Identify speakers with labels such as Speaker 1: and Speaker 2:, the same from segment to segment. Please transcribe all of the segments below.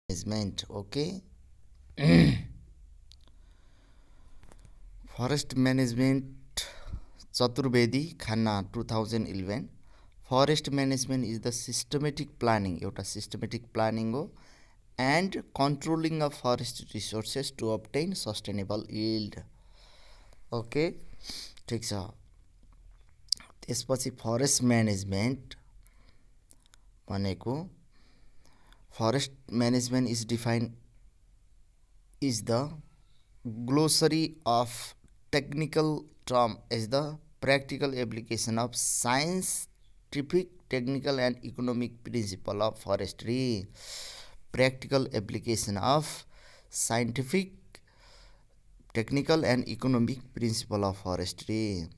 Speaker 1: management. Okay. Forest management Chaturvedi Khanna 2011. Forest management is the systematic planning, एउटा systematic planning हो and controlling of forest resources to obtain sustainable yield. Okay, ठिक छ. त्यसपछि forest management भनेको forest management is defined is the glossary of technical term is the practical application of scientific, technical and economic principle of forestry. Practical application of scientific, technical and economic principle of forestry.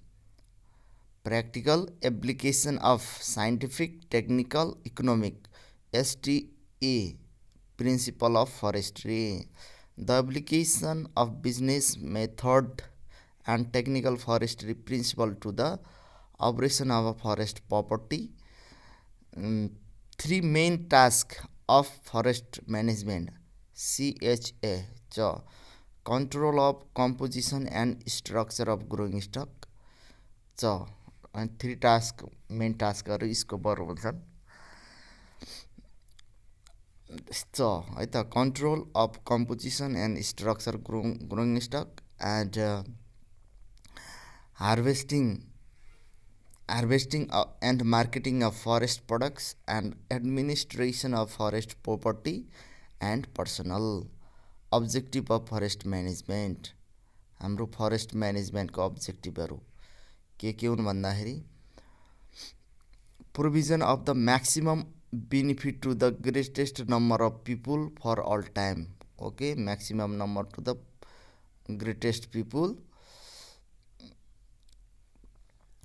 Speaker 1: Practical application of scientific, technical, economic STA principle of forestry. The application of business method and technical forestry principle to the operation of a forest property. Three main tasks of forest management CHA control of composition and structure of growing stock and three task main task are इसको बराबर छन् है त control of composition and structure growing stock and harvesting and marketing of forest products and administration of forest property and personnel. Objective of forest management हाम्रो forest म्यानेजमेन्टको अब्जेक्टिभहरू के हुन् भन्दाखेरि provision of the maximum benefit to the greatest number of people for all time. Okay, maximum number to the greatest people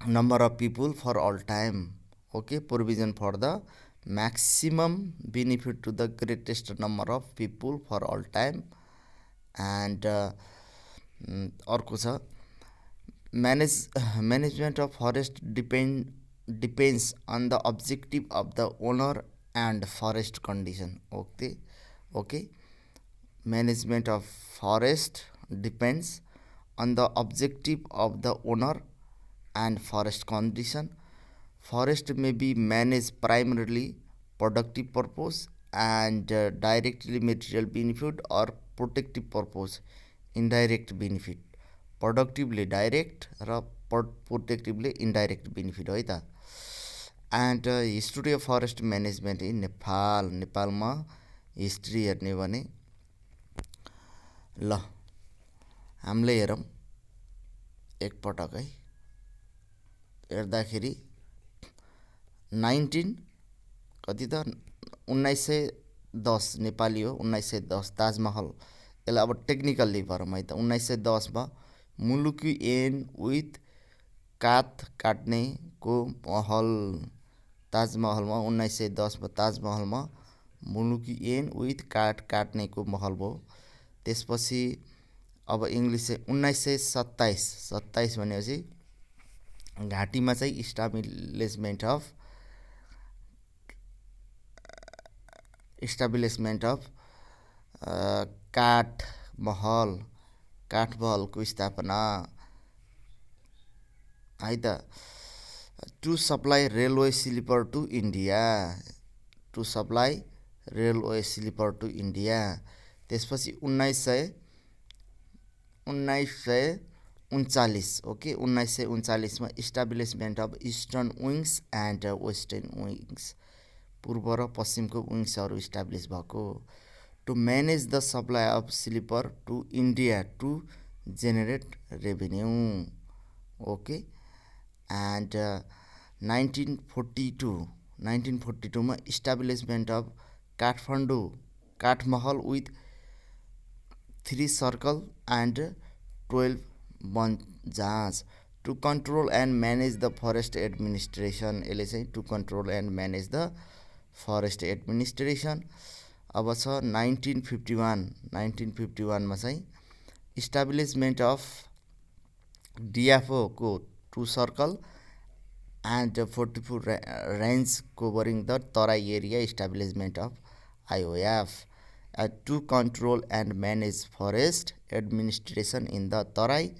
Speaker 1: number of people for all time. Okay, provision for the maximum benefit to the greatest number of people for all time. And अर्को छ management of forest depends on the objective of the owner and forest condition. Okay, management of forest depends on the objective of the owner and forest condition. Forest may be managed primarily productive purpose and directly material benefit or protective purpose indirect benefit. Productively direct र protectively indirect benefit है त. And history of forest management in नेपालमा history हेर्ने भने ल हामीले हेरौँ एकपटक है. हेर्दाखेरि 1910 नेपाली हो 1910 ताजमहल. यसलाई अब टेक्निकल्ली भरौँ है त. 1910मा मुलुकी ऐन विथ काठ काट्नेको महल. ताजमहलमा 1910मा ताजमहलमा मुलुकी ऐन विथ काठ काट्नेको महल भयो. त्यसपछि अब इङ्ग्लिस 1927 भनेपछि घाँटीमा चाहिँ इस्टाब्लिसमेन्ट अफ काठमहलको स्थापना है त. To supply railway sleeper to India. त्यसपछि 1939 ओके 1939मा establishment of eastern wings and western wings, पूर्व र पश्चिमको विङ्सहरू इस्टाब्लिस भएको. To manage the supply of sleeper to India to generate revenue. Okay, and 1942मा establishment of Kathmahal with 3 circle and 12 वन जहाज. To control and manage the forest administration. यसले चाहिँ to control and manage the forest administration. अब छ 1951मा चाहिँ establishment of डिएफओको 2 circle and 44 range covering the Terai area. Establishment of IOF to control and manage forest administration in the Tarai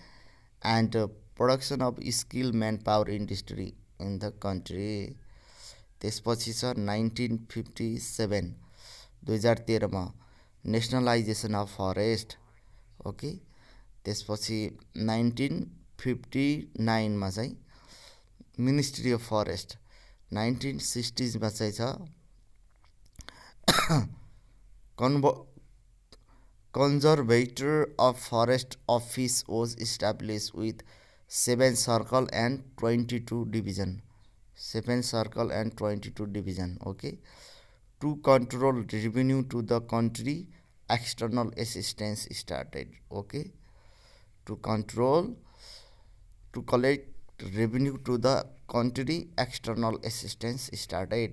Speaker 1: and production of skilled manpower industry in the country. त्यसपछि छ 1957 2013मा नेसनलाइजेसन of forest. Okay. त्यसपछि 1959मा चाहिँ ministry of forest. 1960मा चाहिँ छ Conservator of Forest Office was established with 7 circle and 22 division. 7 circle and 22 division. Okay. To control revenue to the country, external assistance started. Okay. To collect revenue to the country, external assistance started.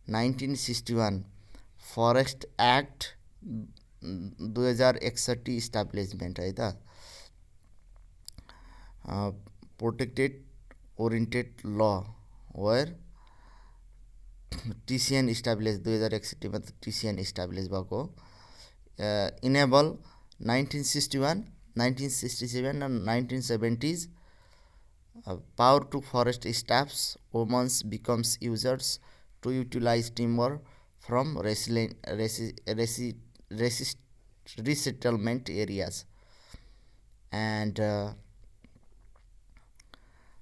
Speaker 1: 1961 forest act 2061 establishment है त. Protected oriented ल where टिसिएन establish 2061मा त टिसिएन establish भएको. Enable 1961 1967 and 1970s power to forest staffs women becomes users to utilize timber from resettlement areas. And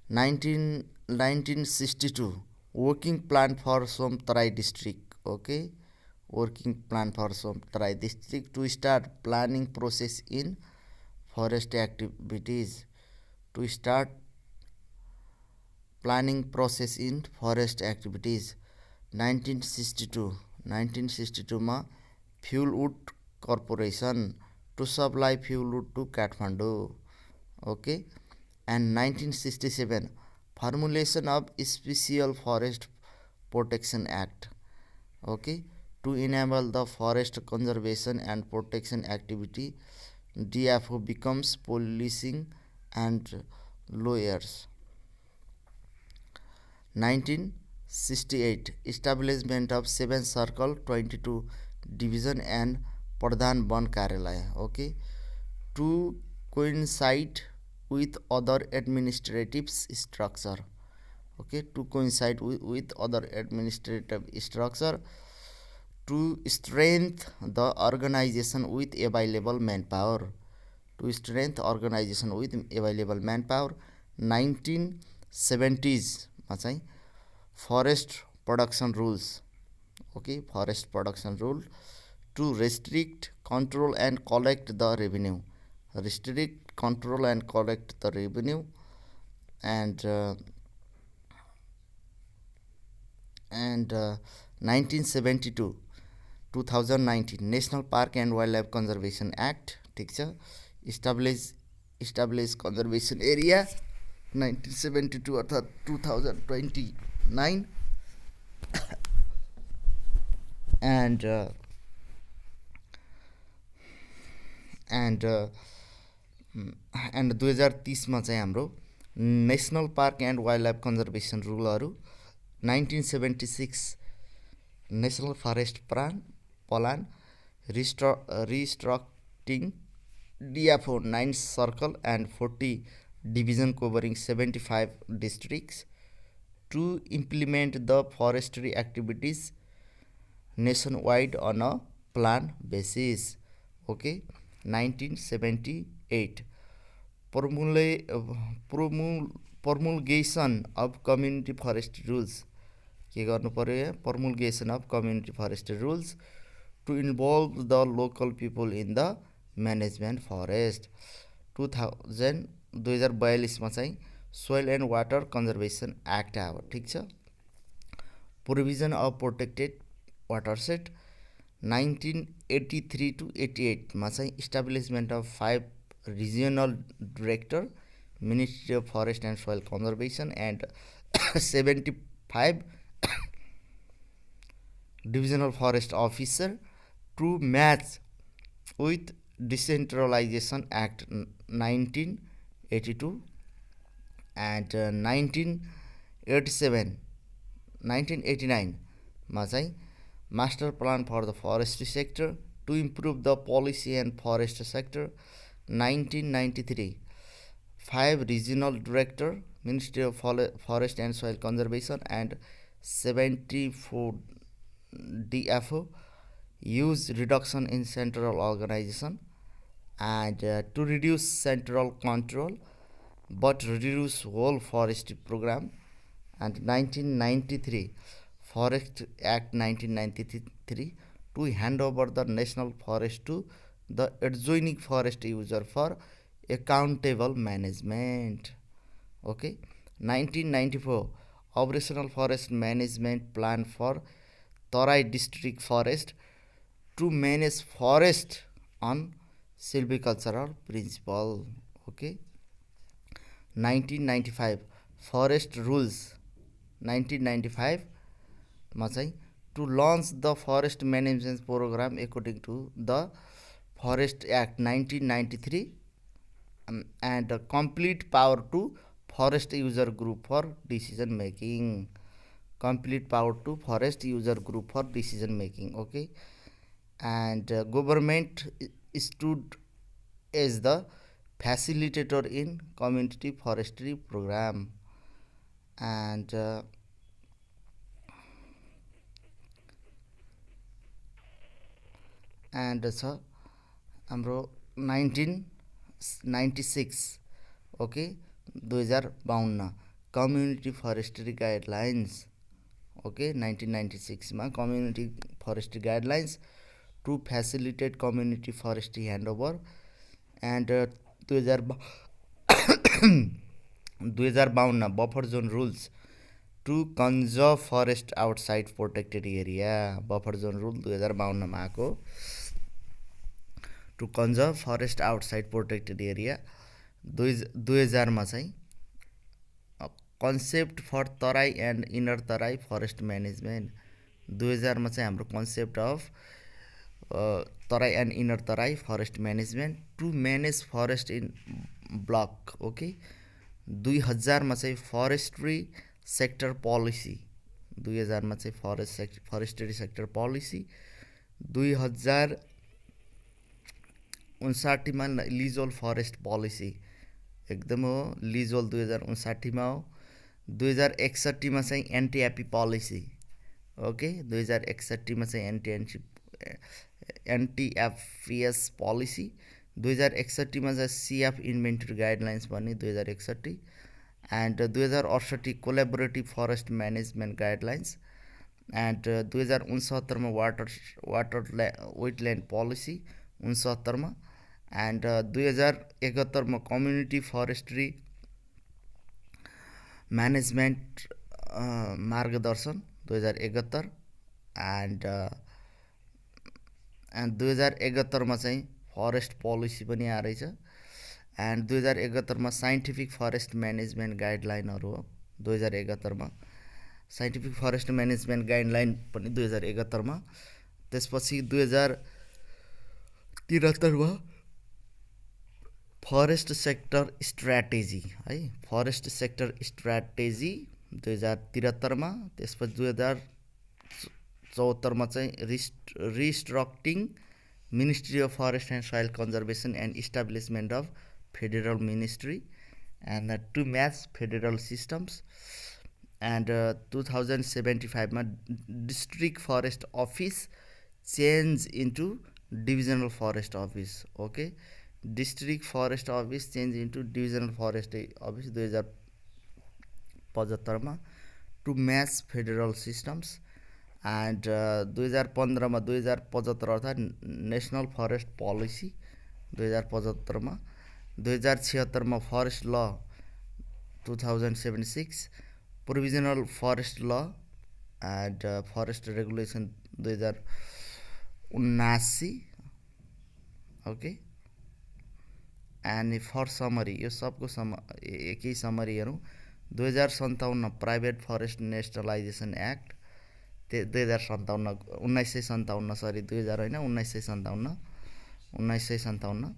Speaker 1: 1962 working plan for Somtarai district. Okay, working plan for Somtarai district to start planning process in forest activities. To start planning process in forest activities. 1962मा fuelwood corporation to supply fuelwood to Kathmandu. Okay. And 1967 formulation of special forest protection act. Okay. To enable the forest conservation and protection activity. DFO becomes policing and lawyers. 1968 establishment of 7 circle 22 division and Pradhan Ban Karyalaya. Okay. To coincide with other administrative structure. Okay. To coincide with other administrative structure. To strengthen the organization with available manpower. To strengthen organization with available manpower. 1970s मा चाहिँ forest production rules. Okay. Forest production rule to restrict control and collect the revenue. Restrict control and collect the revenue. And 1972 2019 national park and wildlife conservation act. ठिक छ. Establish conservation area 1972 अर्थात 2029. and 2030मा चाहिँ हाम्रो national park and wildlife conservation रुलहरू. 1976 national forest plan restructuring DFO 9 circle and 40 division covering 75 districts to implement the forestry activities nationwide on a plan basis. Okay. 1978 promulgation of community forestry rules. के गर्नु पर्यो यहाँ? promulgation of community forestry rules to involve the local people in the management forest. 2042मा चाहिँ soil and water conservation act आयो. ठिक छ. Provision of protected watershed. 1983 to 88मा चाहिँ establishment of 5 regional director ministry of forest and soil conservation and 75 divisional forest officer to match with decentralization act 1982. And 1989मा चाहिँ master plan for the forestry sector to improve the policy and forest sector. 1993, 5 regional director, Ministry of Forest and Soil Conservation, and 74 DFO use reduction in central organization and to reduce central control but reduce whole forestry program. And 1993 Forest Act 1993 to hand over the national forest to the adjoining forest user for accountable management. Okay. 1994 Operational Forest Management Plan for Tarai District Forest to manage forest on silvicultural principle. Okay. 1995 Forest Rules 1995 मा चाहिँ to launch the forest management program according to the Forest Act 1993 and complete power to forest user group for decision making. Complete power to forest user group for decision making. Okay. And government stood as the facilitator in community forestry program. And छ हाम्रो 1996 okay 2052 community forestry guidelines. Okay 1996 मा community forestry guidelines to facilitate community forestry handover. And 2052 buffer zone rules to conserve forest outside protected area. Buffer zone rule 2052 मा आएको to conserve forest outside protected area. 2000 मा चाहिँ concept for Terai and inner Terai forest management. 2000 मा चाहिँ हाम्रो concept of Terai and inner Terai forest management to manage forest in block. Okay. 2000 मा चाहिँ forestry sector policy. 2000 मा चाहिँ फरेस्ट्री सेक्टर पोलिसी. 2059 मा लिजोल फरेस्ट पोलिसी एकदम हो. लिजोल 2059 मा हो. 2061 मा चाहिँ एनटिएपी पोलिसी. ओके. 2061 मा चाहिँ एनटिएफपिएस पोलिसी. 2061 मा चाहिँ सिएफ इन्भेन्टरी गाइडलाइन्स भन्ने 2061. And 2068 collaborative forest management guidelines. And 2069 मा वेटल्यान्ड पोलिसी 69 मा. एन्ड 2071 मा कम्युनिटी फरेस्ट्री म्यानेजमेन्ट मार्गदर्शन 2071. एन्ड 2071 मा चाहिँ फरेस्ट पोलिसी पनि आ रहेछ. एन्ड 2071 मा साइन्टिफिक फरेस्ट म्यानेजमेन्ट गाइडलाइनहरू हो. 2071 मा साइन्टिफिक फरेस्ट म्यानेजमेन्ट गाइडलाइन पनि 2071 मा. त्यसपछि 2073 मा फरेस्ट सेक्टर स्ट्र्याटेजी है. फरेस्ट सेक्टर स्ट्र्याटेजी 2073 मा. त्यसपछि 2074 मा चाहिँ restructuring ministry of forest and soil conservation and establishment of federal ministry and to match federal systems. And 2075 मा district forest office change into divisional forest office. Okay. District forest office change into divisional forest office 2075 मा to match federal systems. And 2015 मा 2075 अर्थात् national forest policy 2075 मा. 2076 मा forest law 2076 provisional forest law and forest regulation 2079. Okay. And for summary यो सबको एकै summary हेरौँ. 2057 private forest nationalization act 1957 sorry 2000 होइन 1957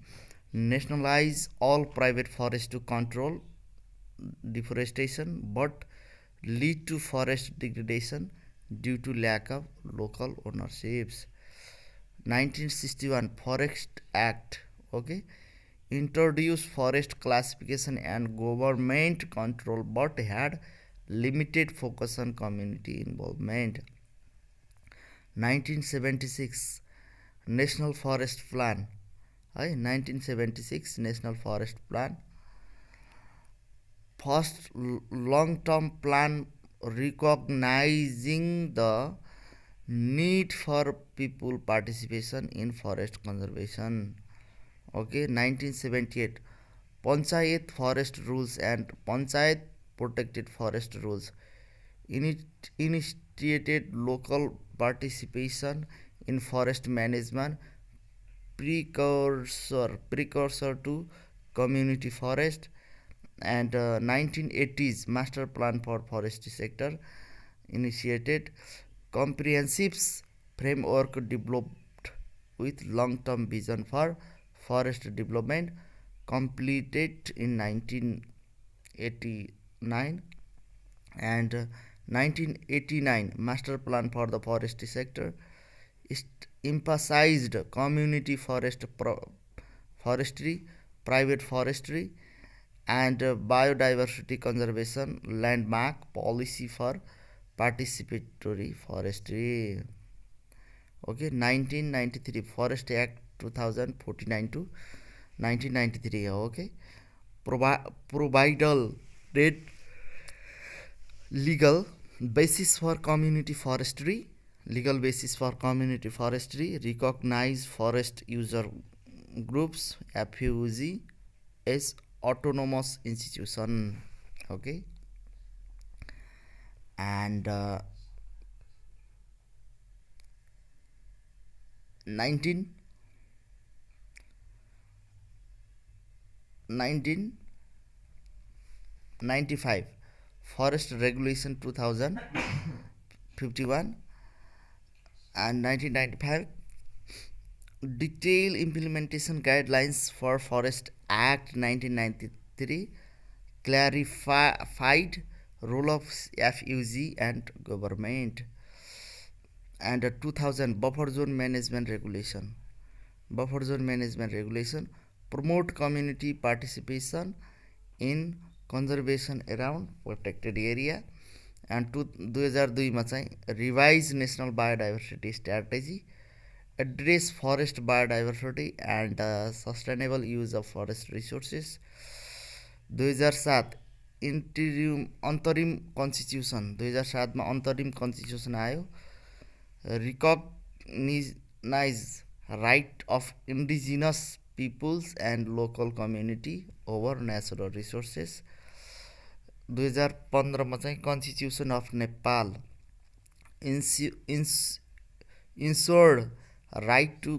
Speaker 1: nationalize all private forest to control deforestation but lead to forest degradation due to lack of local ownerships. 1961 Forest Act, okay, introduced forest classification and government control but had limited focus on community involvement. 1976 National Forest Plan, 1976 National Forest Plan, first long term plan recognizing the need for people participation in forest conservation. Okay, 1978 Panchayat Forest Rules and Panchayat Protected Forest Rules initiated local participation in forest management, precursor to community forest. And 1980s Master Plan for Forestry Sector initiated, comprehensive framework developed with long-term vision for forest development, completed in 1989. And 1989 Master Plan for the Forestry Sector emphasized community forestry, private forestry, and biodiversity conservation, landmark policy for participatory forestry. Okay, 1993 Forest Act 2049 to 1993. Okay, providal did legal basis for community forestry, recognize forest user groups FUG as autonomous institution. Okay, and 19 1995 Forest Regulation 2051, and 1995 Detailed Implementation Guidelines for Forest Act 1993 clarified role of FUG and government. And 2000 Buffer zone management regulation promote community participation in conservation around protected area. And 2002 मा चाहिँ revise national biodiversity strategy address forest biodiversity and sustainable use of forest resources. 2007 अन्तरिम constitution 2007 मा अन्तरिम constitution आयो, recognize right of indigenous peoples and local community over natural resources. 2015 मा चाहिँ constitution of Nepal ensured right to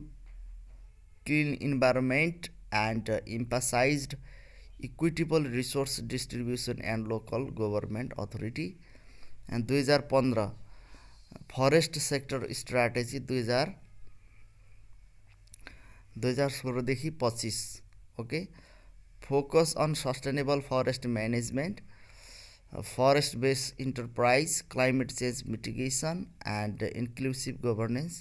Speaker 1: clean environment and emphasized equitable resource distribution and local government authority. And 2015 forest sector strategy 2016 देखि 25. Okay, focus on sustainable forest management, forest based enterprise, climate change mitigation and inclusive governance.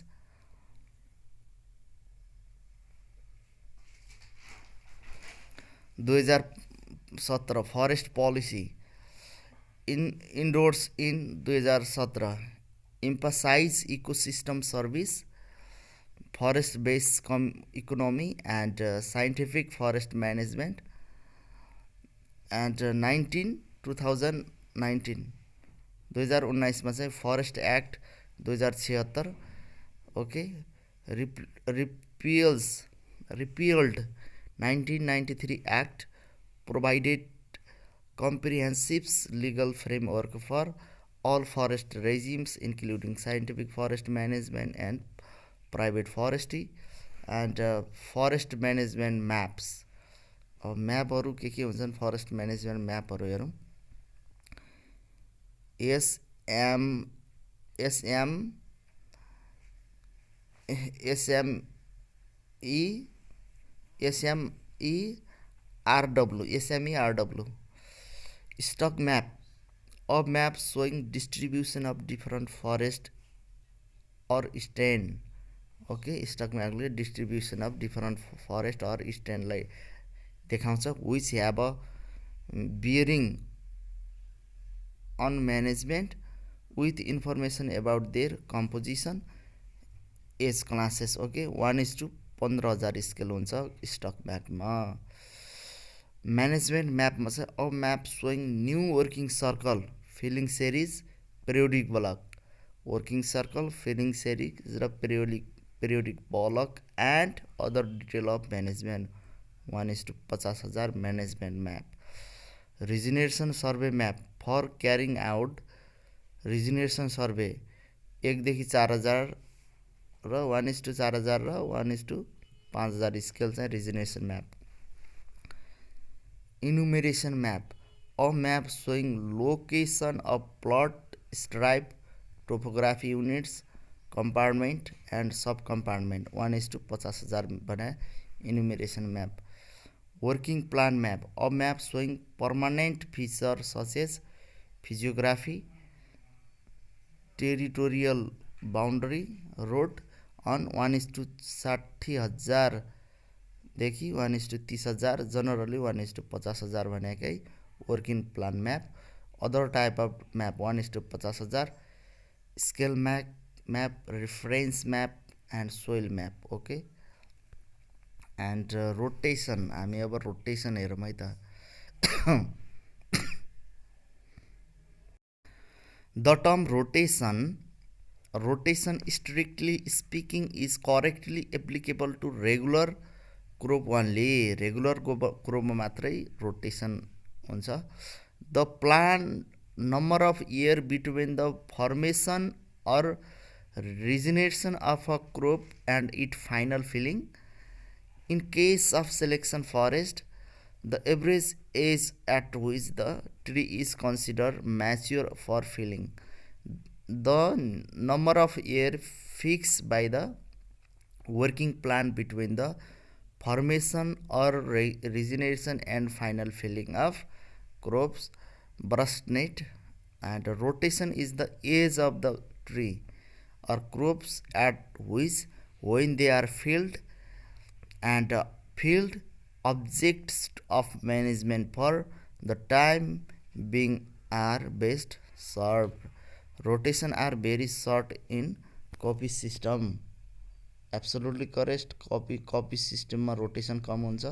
Speaker 1: दो हजार 2017 forest policy endorse in 2017 emphasize ecosystem service, forest based economy and scientific forest management. And 2019 2019 मा चाहिँ forest act 2076. Okay, repealed 1993 act provided comprehensive legal framework for all forest regimes including scientific forest management and private forestry. And forest management maps, म्यापहरू के हुन्छन् forest management म्यापहरू हेरौँ. SMERW stock map, a map showing distribution of different forest or stand. Okay stock म्यापले distribution of different forest or स्ट्यान्डलाई देखाउँछ which have a bearing on management with information about their composition age classes okay 1:15,000 scale हुन्छ stock म्यापमा management म्यापमा चाहिँ a map showing new working circle felling series periodic block working circle felling series र periodic block and other detail of management 1:50,000 management map regeneration survey map for carrying out regeneration survey 1देखि 4,000 र 1:4,000 र 1:5,000 scale चाहिँ regeneration map enumeration map a map showing location of plot stripe topography units compartment and sub compartment 1:50,000 भने enumeration map working plan map a map showing permanent feature such as physiography territorial boundary road on 1:60,000 देखि 1:30,000 generally 1:50,000 भनेकै working plan map other type of map 1:50,000 scale map reference map and soil map okay and rotation हामी अब rotation हेरौँ है त the term rotation strictly speaking is correctly applicable to regular crop only regular क्रोपमा मात्रै rotation हुन्छ the plan number of year between the formation or regeneration of a crop and it final felling in case of selection forest the average age at which the tree is considered mature for filling the number of year fixed by the working plan between the formation or regeneration and final filling of crops burst net and rotation is the age of the tree or crops at which when they are filled and filled objects of management for the time being are best served. Rotation are very short in copy system. Absolutely correct. Copy system में rotation कम हुन्छ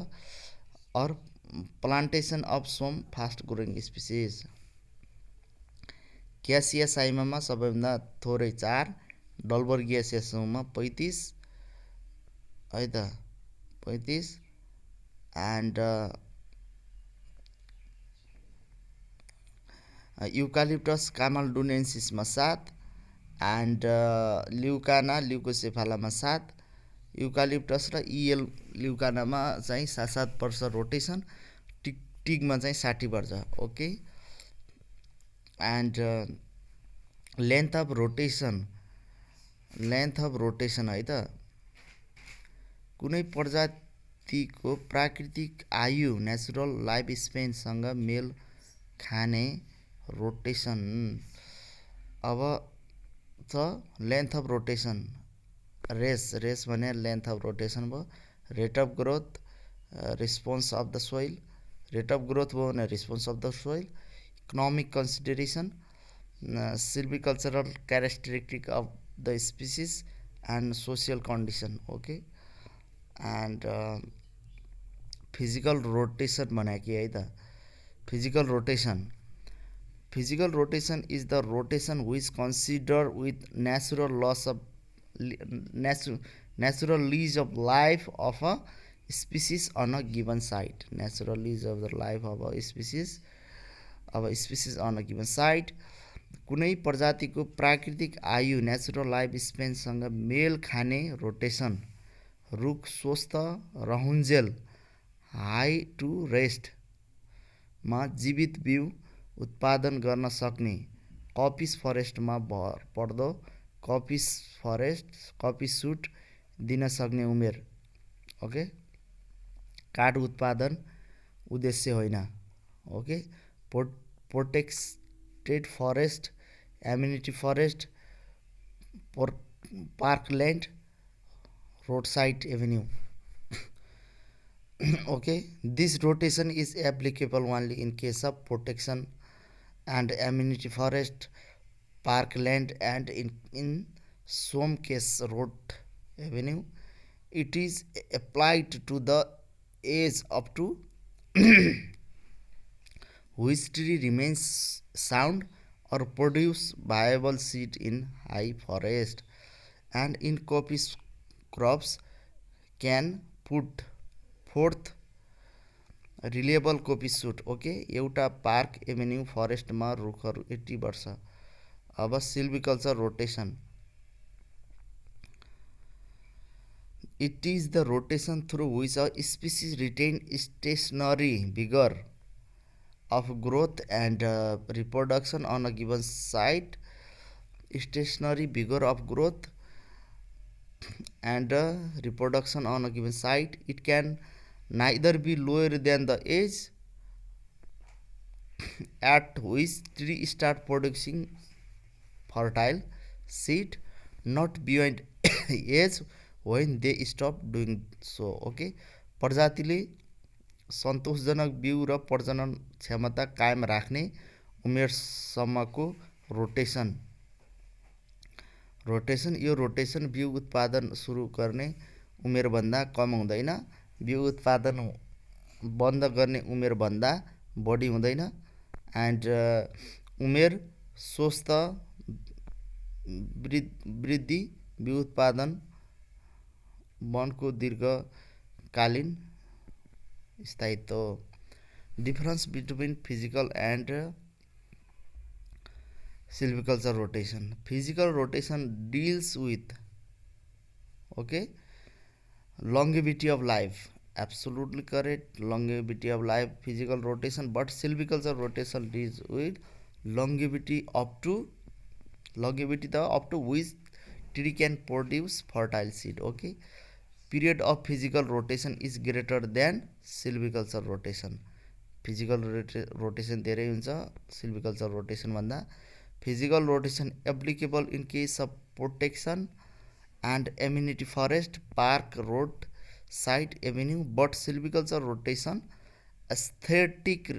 Speaker 1: और plantation of some fast growing species. क्यासिया साइमामा सबैभन्दा थोरै 4 डलबर्गियासियामा 35 है त 35 and युकालिप्टस कामाल्डुनेन्सिसमा 7 and ल्युकाना ल्युकोसेफालामा 7 युकालिप्टस र L ल्युकानामा चाहिँ 7 वर्ष रोटेसन टिगमा चाहिँ 60 वर्ष okay and length of rotation है त कुनै प्रजातिको प्राकृतिक आयु नेचुरल लाइफ स्पेनसँग मेल खाने रोटेसन अब छ लेन्थ अफ रोटेसन रेस भने लेन्थ अफ रोटेसन भयो rate of growth response of the soil rate of growth भयो भने response of the soil economic consideration silvicultural characteristic of the species and social condition okay and physical rotation भने कि है त physical rotation is the rotation which consider with natural loss of natural lease of life of a species on a given site natural lease of the life of a species on a given site कुनै प्रजातिको प्राकृतिक आयु natural life स्पेनसँग मेल खाने rotation रुख स्वस्थ रहुन्जेल high to रेस्टमा जीवित बिउ उत्पादन गर्न सक्ने कपिस फरेस्टमा भर पर्दो कपी सुट दिन सक्ने उमेर ओके काठ उत्पादन उद्देश्य होइन okay protected forest amenity forest parkland roadside avenue. Okay, this rotation is applicable only in case of protection and amenity forest, parkland, and in some case road avenue. It is applied to the age up to which tree remains sound or produce viable seed in high forest, and in coffee crops can put forth reliable coppice shoot. Okay, एउटा park avenue फरेस्टमा रुखहरू 80 वर्ष. अब silviculture rotation. It is the rotation through which a species retain stationary vigor of growth and reproduction on a given site. Stationary vigor of growth and reproduction on a given site. It can neither be lower than the age at which tree start producing fertile seed, not beyond age when they stop doing so. Okay, प्रजातिले सन्तोषजनक बिउ र प्रजनन क्षमता कायम राख्ने उमेरसम्मको rotation. यो rotation बिउ उत्पादन सुरु गर्ने उमेरभन्दा कम हुँदैन, बिउ उत्पादन बन्द गर्ने उमेरभन्दा बढी हुँदैन, एन्ड उमेर स्वस्थ वृद्धि बिउ उत्पादन वनको दीर्घकालीन स्थायित्व. Difference between physical and silviculture rotation. Physical rotation deals with longevity of life. Absolutely correct, longevity of life, physical rotation. But silviculture rotation deals with longevity up to which tree can produce fertile seed. Okay, period of physical rotation is greater than silviculture rotation. Physical rotation धेरै हुन्छ silviculture rotation भन्दा. Physical rotation applicable in case of protection and amenity forest, park, road side avenue, but silviculture rotation aesthetic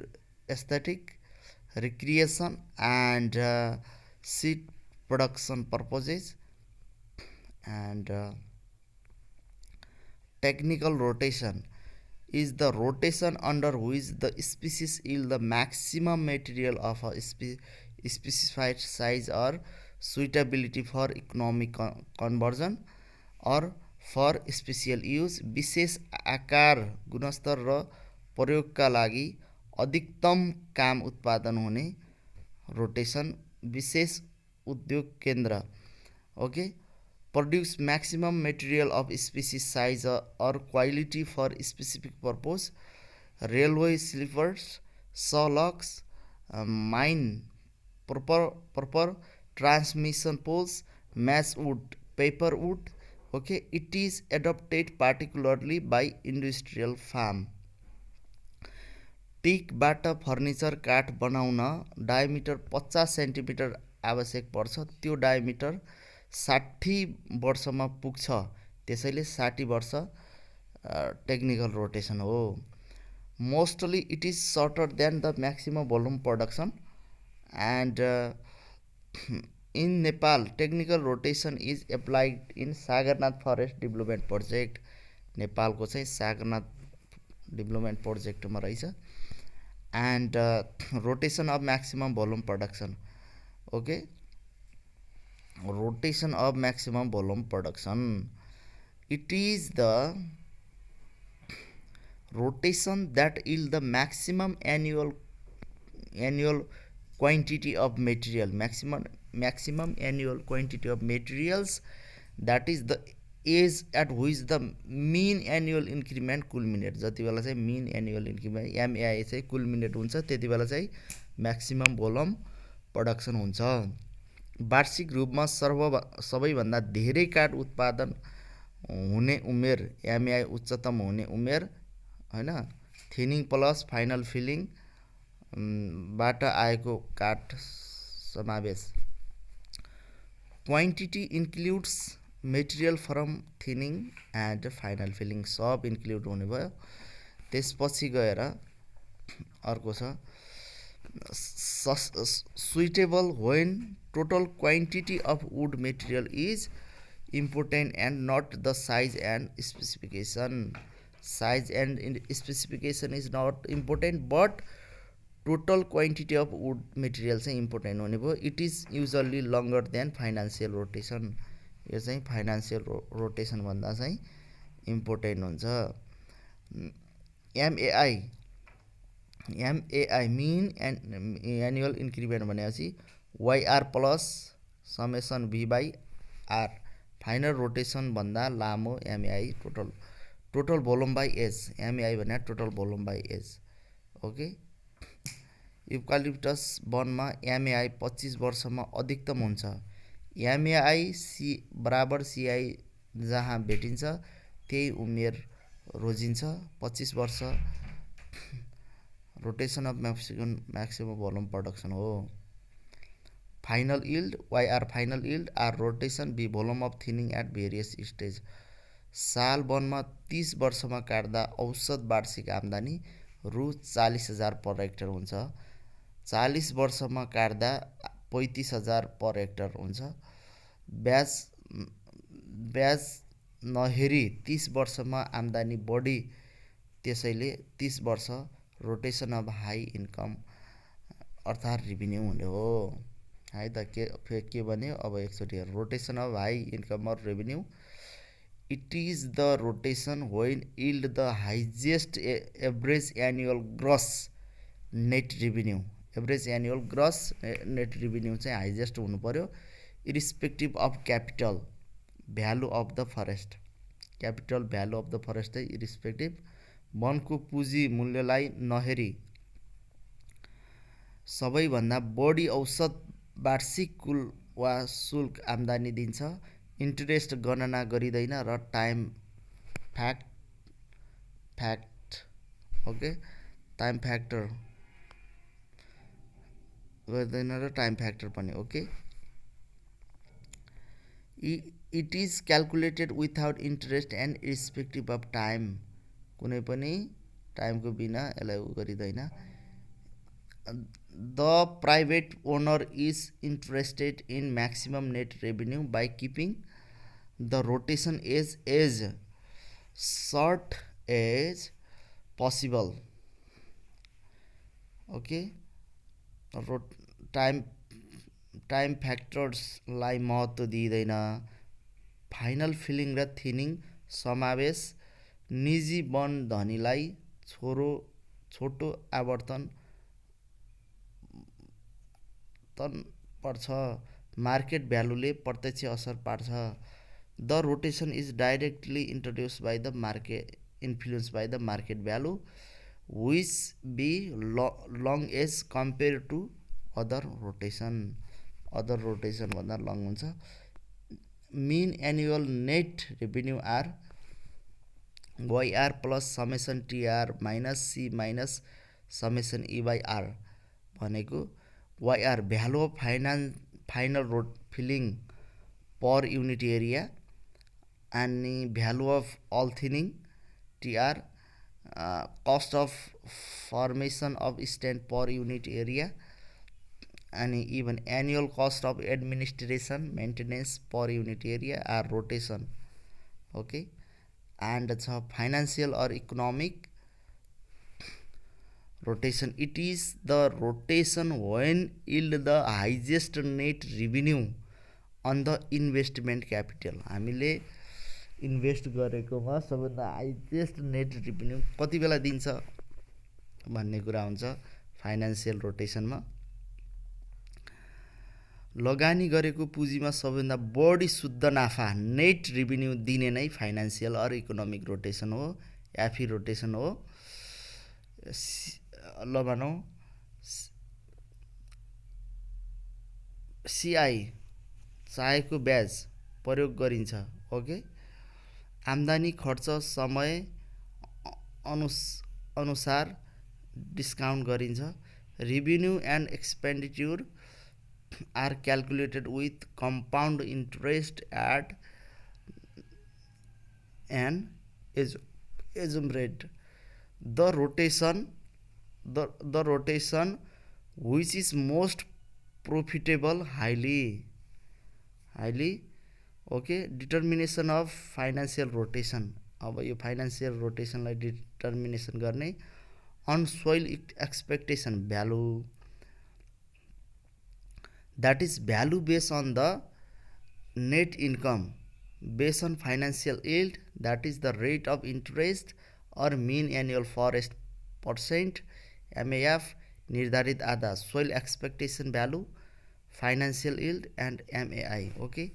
Speaker 1: recreation and seed production purposes. And technical rotation is the rotation under which the species yield the maximum material of a specified size or suitability for economic conversion or for special use. विशेष आकार, गुणस्तर र प्रयोगका लागि अधिकतम काम उत्पादन हुने रोटेसन विशेष उद्योग केन्द्र. Okay, produce maximum material of species size or quality for specific purpose. Railway sleepers, saw logs, mine proper transmission poles, mass wood, paper wood. Okay, it is adopted particularly by industrial farm. टिकबाट furniture काठ बनाउन diameter 50 centimetre आवश्यक पर्छ. त्यो diameter 60 वर्षमा पुग्छ, त्यसैले 60 वर्ष टेक्निकल रोटेसन हो. Mostly it is shorter than the maximum volume production. And in Nepal technical rotation is applied in Sagarnath forest development project. नेपालको चाहिँ सागरनाथ डेभलपमेन्ट प्रोजेक्टमा रहेछ. And rotation of maximum volume production. Okay, rotation of maximum volume production. It is the rotation that yield the maximum annual quantity of material. Maximum annual quantity of materials, that is the age at which the mean annual increment culminate. जति बेला चाहिँ mean annual increment MAI चाहिँ culminate हुन्छ, त्यति बेला चाहिँ maximum volume production हुन्छ. वार्षिक रूपमा सबैभन्दा धेरै काठ उत्पादन हुने उमेर एमएआई उच्चतम हुने उमेर हैन. थिनिङ प्लस फाइनल फिलिङ बाट आएको काठ समावेश. Quantity includes material from thinning and final felling सब इन्क्लुड हुने भयो। त्यसपछि गएर अर्को छ suitable when total quantity of wood material is important and not the size and specification. Size and specification is not important but total quantity of wood material चाहिँ important हुने भयो। It is usually longer than financial rotation. यो चाहिँ financial rotation भन्दा चाहिँ important हुन्छ। MAI mean annual increment भनेपछि Y R plus summation V by R. Final rotation भन्दा लामो MAI total volume by age. MAI भने total volume by age. Okay. Eucalyptus वनमा एमएआई 25 वर्षमा अधिकतम हुन्छ। एमएआई बराबर सिआई जहाँ भेटिन्छ त्यही उमेर रोजिन्छ। 25 वर्ष rotation of maximum volume production हो। Final yield Y R final yield R rotation B volume of thinning at various stage. साल वनमा 30 वर्षमा काट्दा औसत वार्षिक आम्दानी रु 40,000 पर हेक्टर हुन्छ। 40 वर्षमा काट्दा 35,000 पर हेक्टर हुन्छ। ब्याज नहेरी 30 वर्षमा आम्दानी बढी, त्यसैले 30 वर्ष रोटेसन अफ हाई इन्कम अर्थात् रेभिन्यू हुने हो है त। के भन्यो अब एकचोटि rotation of high income or revenue. It is the rotation when yield the highest average annual gross net revenue. Average annual gross net revenue चाहिँ हाइजेस्ट हुनु पर्यो irrespective of capital value of the forest. Capital value of the forest चाहिँ irrespective वनको पुँजी मूल्यलाई नहेरी सबैभन्दा बढी औसत वार्षिक कुल वा शुल्क आम्दानी दिन्छ। इन्ट्रेस्ट गणना गरिँदैन र टाइम फ्याक्टर गर्दैन र टाइम फ्याक्टर पनि। Okay. It is calculated without interest and irrespective of time. कुनै पनि टाइमको बिना यसलाई गरिँदैन। The private owner is interested in maximum net revenue by keeping the rotation as short as possible. Okay. Time फ्याक्टर्सलाई महत्त्व दिइँदैन। फाइनल फिलिङ र थिनिङ समावेश निजी वन धनीलाई छोटो आवर्तन पर्छ। मार्केट भ्यालुले प्रत्यक्ष असर पार्छ। The rotation is directly introduce by the market influence by the market value which be long as compare to other rotation. Other rotation भन्दा लङ हुन्छ। Mean annual net revenue R Y R plus summation T R minus C minus summation E by R भनेको Y R value of final road felling per unit area अनि value of all thinning T R cost of formation of stand per unit area अनि even annual cost of administration maintenance per unit area R rotation. Okay. And छ financial or economic rotation. It is the rotation when yield the highest net revenue on the investment capital. हामीले invest गरेकोमा सबभन्दा highest net revenue कति बेला दिन्छ भन्ने कुरा हुन्छ फाइनेन्सियल रोटेसनमा। लगानी गरेको पुँजीमा सबभन्दा बढी शुद्ध नाफा नेट रेभिन्यू दिने नै फाइनेन्सियल अर इकोनोमिक रोटेसन हो, एफई रोटेसन हो। ल भनौँ सिआई चाहेको ब्याज प्रयोग गरिन्छ। ओके। आम्दानी खर्च समय अनुसार डिस्काउन्ट गरिन्छ। Revenue and expenditure are calculated with compound interest at and assumed the rotation the rotation which is most profitable highly okay determination of financial rotation. अब यो फाइनेन्सियल रोटेसनलाई डिटर्मिनेसन गर्ने on soil expectation value that is value based on the net income based on financial yield, that is the rate of interest or mean annual forest percent MAF निर्धारित आधा soil expectation value, financial yield and MAI. Okay,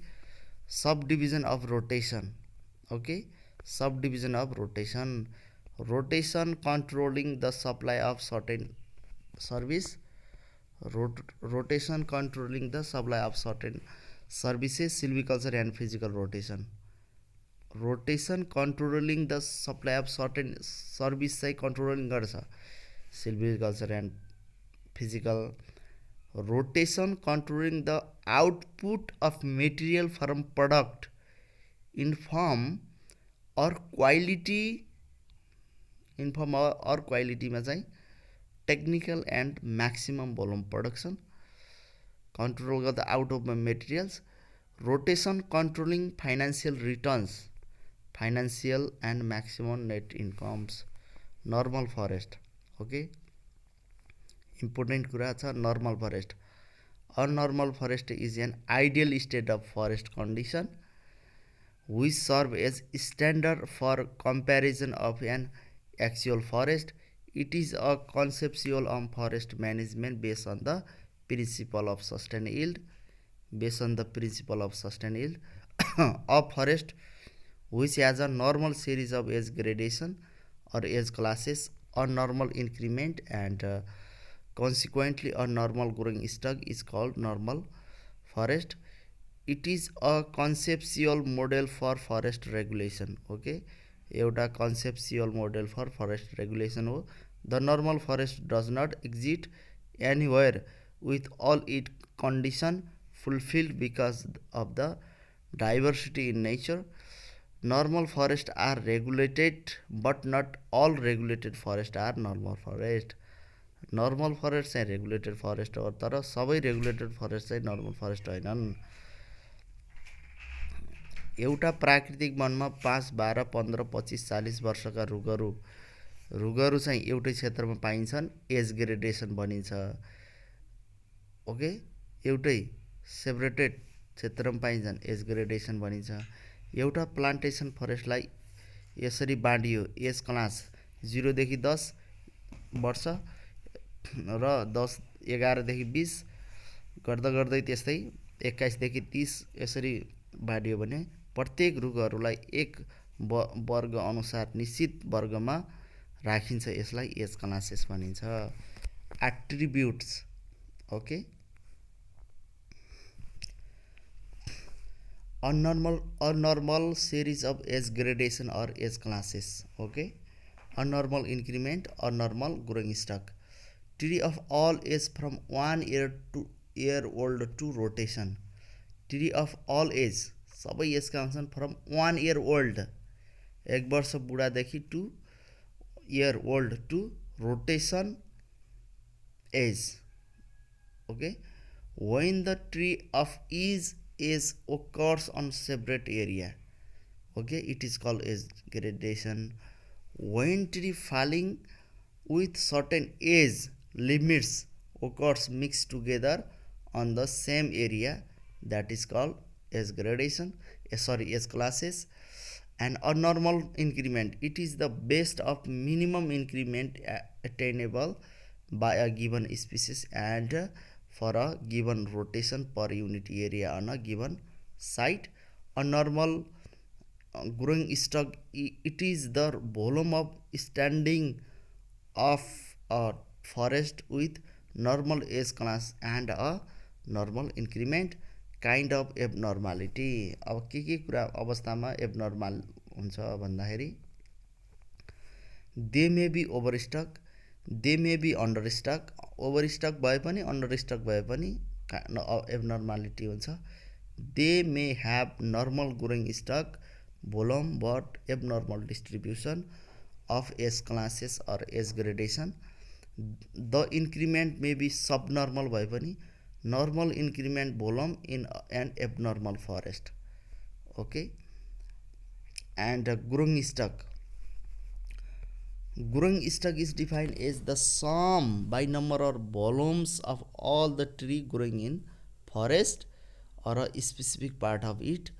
Speaker 1: subdivision of rotation. Okay, subdivision of rotation controlling the supply of certain service, rotation controlling the supply of certain services, silviculture and physical rotation controlling the supply of certain service चाहिँ controlling गर्छ silviculture and physical rotation controlling the output of material from product in form or quality मा चाहिँ technical and maximum volume production control the out of materials, rotation controlling financial returns, financial and maximum net incomes, normal forest. Okay, important कुरा छ normal forest. Abnormal forest is an ideal state of forest condition which serve as standard for comparison of an actual forest. It is a conceptual on forest management based on the principle of sustained yield. Of forest which has a normal series of age gradation or age classes or normal increment and consequently a normal growing stock is called normal forest. It is a conceptual model for forest regulation. Okay, एउटा conceptual model for forest regulation हो. The normal forest does not exist anywhere with all its conditions fulfilled because of the diversity in nature. Normal forests are regulated but not all regulated forests are normal forest. Normal forest चाहिँ regulated forest हो तर सबै regulated forest चाहिँ normal forest होइनन्. एउटा प्राकृतिक वनमा 5, 12, 15, 25, 40 वर्षका रुखहरू चाहिँ एउटै क्षेत्रमा पाइन्छन्, एज ग्रेडेसन भनिन्छ. ओके, एउटै सेपरेटेड क्षेत्रमा पाइन्छन्, एज ग्रेडेसन भनिन्छ. एउटा प्लान्टेसन फरेस्टलाई यसरी बाँडियो. एज क्लास 0 देखि 10 वर्ष र 10, 11 देखि 20 गर्दा गर्दै त्यस्तै 21 देखि 30 यसरी बाँडियो भने प्रत्येक रुखहरूलाई एक वर्ग अनुसार निश्चित वर्गमा राखिन्छ. यसलाई एज क्लासेस भनिन्छ. Attributes. Okay, abnormal series of age gradation or age classes. Okay, abnormal increment or normal growing stock. Tree of all age from 1 year old to rotation. Tree of all age सबै एजका हुन्छन् from 1 year old 1 वर्ष बुढादेखि 2 year old to rotation age. Okay, when the tree of each age occurs on separate area, okay, it is called age gradation. When tree falling with certain age limits occurs mixed together on the same area, that is called age gradation. Age classes. And abnormal increment, it is the best of minimum increment attainable by a given species and for a given rotation per unit area on a given site. A normal growing stock, it is the volume of standing of a forest with normal age class and a normal increment. Kind of abnormality. अब के कुरा अवस्थामा abnormal हुन्छ भन्दाखेरि they may be overstock, they may be understock. Overstock भए पनि understock भए पनि एबनर्मालिटी हुन्छ. They may have normal growing stock, volume but abnormal distribution of S classes or S gradation. The increment may be subnormal भए पनि normal increment volume in an abnormal forest. Okay. And growing stock. Growing stock is defined as the sum by number or volumes of all the tree growing in forest or a specific part of it.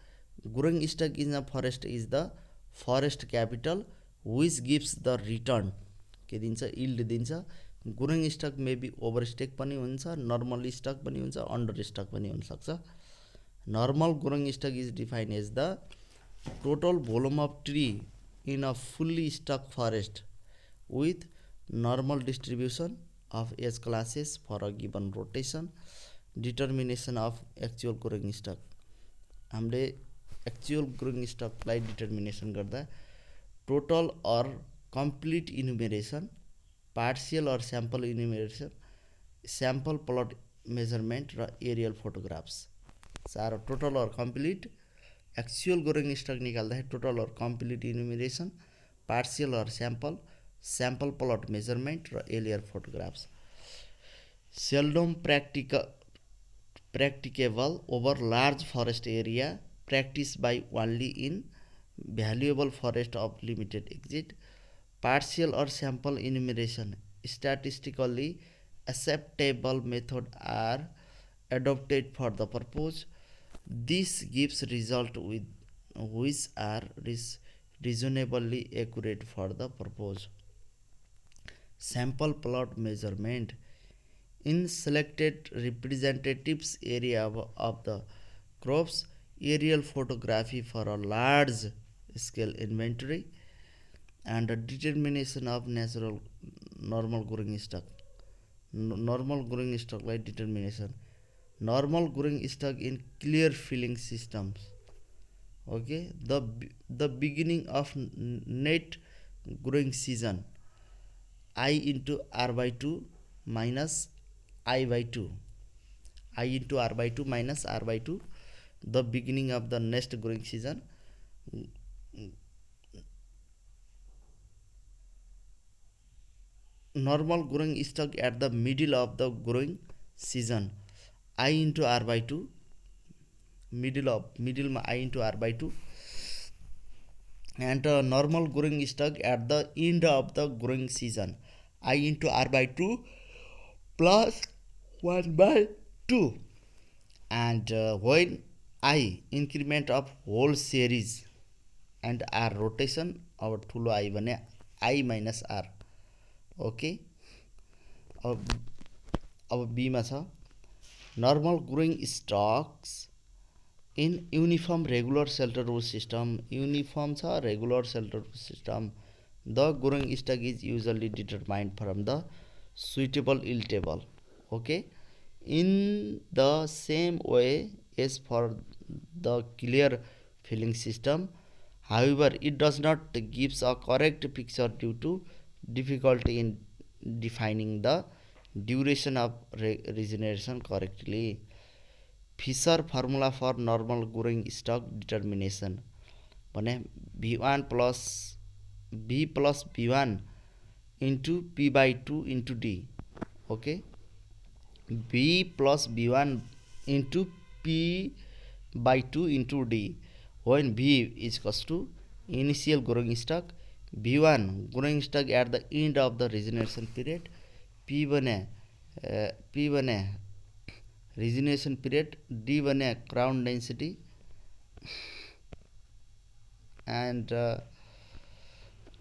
Speaker 1: Growing stock in a forest is the forest capital which gives the return के दिन्छ yield दिन्छ. Growing stock may be over stock पनि हुन्छ, normal stock पनि हुन्छ, under stock पनि हुनसक्छ. Normal growing stock is defined as the total volume of tree in a fully stock forest with normal distribution of age classes for a given rotation. Determination of actual growing stock. हामीले actual growing स्टकलाई determination गर्दा total or complete enumeration, partial or sample enumeration, sample plot measurement र aerial photographs. सारो total or complete actual growing stock निकाल्दाखेरि total or complete enumeration, partial or sample plot measurement र aerial photographs. Seldom practicable over large forest area, practiced by only in valuable forest of limited exit. Partial or sample enumeration, statistically acceptable method are adopted for the purpose. This gives result which are reasonably accurate for the purpose. Sample plot measurement. In selected representatives area of the crops, aerial photography for a large scale inventory, and a determination of normal growing stock. Normal growing stock like determination. Normal growing stock in clear filling systems. Okay, the beginning of net growing season, I into R by 2 minus I by 2, I into R by 2 minus R by 2, the beginning of the next growing season. Normal growing stock at the middle of the growing season, I into R by 2, middle ma I into R by 2, and normal growing stock at the end of the growing season, I into R by 2 plus 1 by 2. And when I increment of whole series and R rotation, our ठुलो I भने I minus R. Okay. अब B मा छ normal growing stocks in uniform regular shelter rule system. Uniform छ regular shelter rule system. The growing stock is usually determined from the suitable yield table. Okay. In the same way as for the clear filling system, however, it does not gives a correct picture due to difficulty in defining the duration of regeneration correctly. Fisher formula for normal growing stock determination भने V1 plus B plus V1 into P by 2 into D. Okay. B plus B1 into P by 2 into D, when B is equals to initial growing stock, B1 growing stock at the end of the regeneration period, P भने regeneration period, D भने crown density, and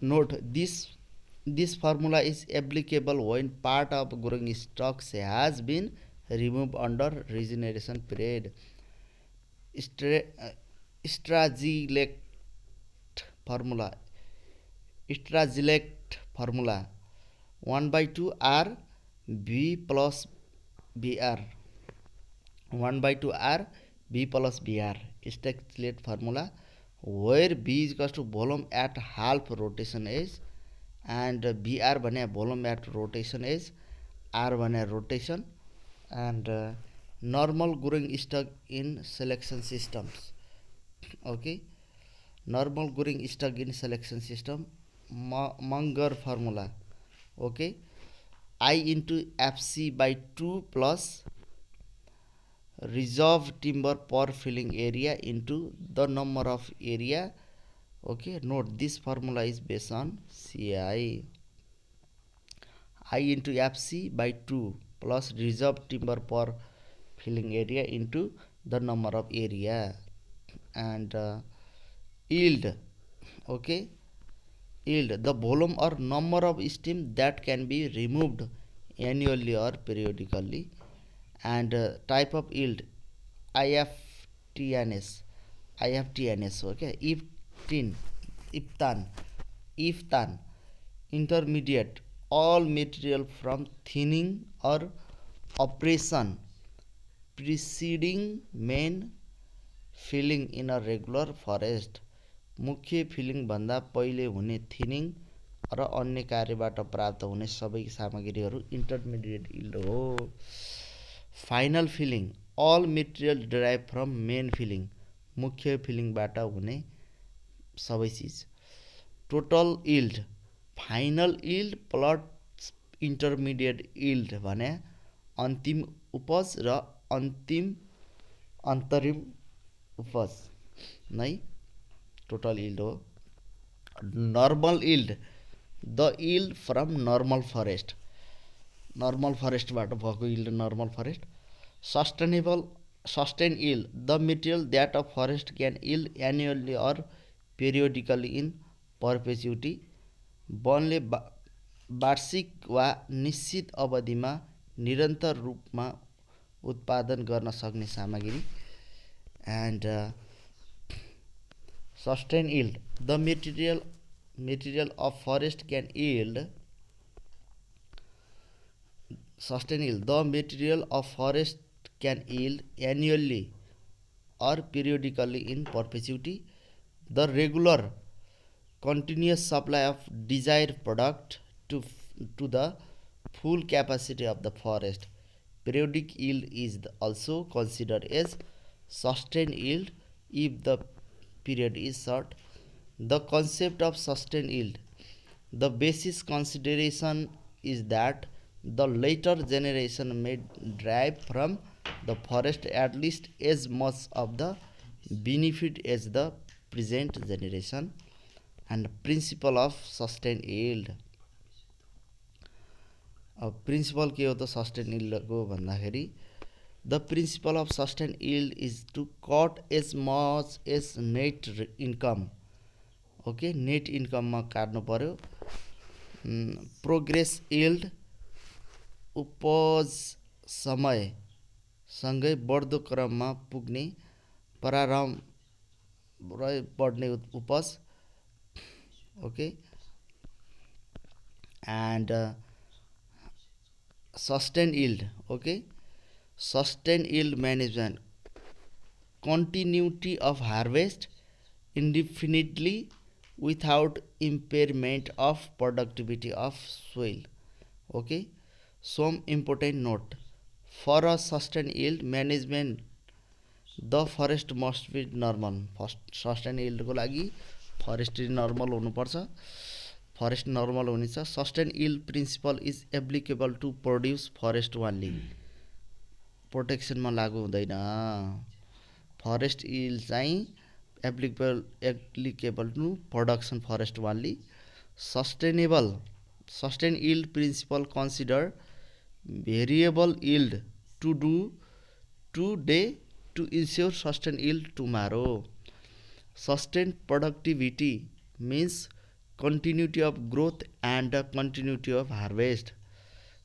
Speaker 1: note this formula is applicable when part of growing stocks has been removed under regeneration period. Stragilect formula 1 by 2 R B plus BR, 1 by 2 R B plus BR. Stragilect formula where B is equals to volume at half rotation age and BR भने volume at rotation age, R भने rotation, and normal growing stock in selection systems. Okay. normal Goring Stagin selection system, Munger formula. Okay, I into FC by 2 plus reserve timber per filling area into the number of area. Okay, note this formula is based on CI. I into FC by 2 plus reserve timber per filling area into the number of area. And yield, okay, yield, the volume or number of steam that can be removed annually or periodically. And type of yield, IFTNS, IFTNS, okay, iftan, iftan, intermediate, all material from thinning or operation preceding main feeling in a regular forest, मुख्य फिलिङभन्दा पहिले हुने thinning र अन्य कार्यबाट प्राप्त हुने सबै सामग्रीहरू इन्टरमिडिएट यिल्ड हो। Final felling, all material derive from main felling, मुख्य फिलिङबाट हुने सबै चिज। Total yield, final yield plus intermediate yield भने अन्तिम उपज र अन्तरिम उपज नै टोटल यिल्ड हो। Normal yield, the yield from normal forest, normal फरेस्टबाट भएको yield normal forest. Sustain yield, the material that a forest can yield annually or periodically in perpetuity, वनले वार्षिक वा निश्चित अवधिमा निरन्तर रूपमा उत्पादन गर्न सक्ने सामग्री। And sustain yield, the material of forest can yield, sustain yield, the material of forest can yield annually or periodically in perpetuity, the regular continuous supply of desired product to the full capacity of the forest. Periodic yield is also considered as sustained yield if the period is short. The concept of sustained yield, the basis consideration is that the later generation may derive from the forest at least as much of the benefit as the present generation. And principle of sustained yield, principle के हो त sustain यिल्डको भन्दाखेरि, the principle of sustain yield is to cut as much as net income, okay, net इन्कममा काट्नु पर्यो। Progress yield, उपज समयसँगै बढ्दो क्रममा पुग्ने प्रारम्भ र बढ्ने उपज, okay. And sustain yield, okay, sustain yield management, continuity of harvest indefinitely without impairment of productivity of soil, okay. Some important note, for a sustain yield management the forest must be normal, sustain yield को लागि forestry normal हुनुपर्छ, forest normal हुनेछ। Sustain yield principle is applicable to produce forest only, प्रोटेक्सनमा लागु हुँदैन। Forest yield चाहिँ applicable to production forest only. Sustain yield principle consider variable yield today to ensure sustain yield tomorrow. Sustain productivity means continuity of growth and continuity of harvest.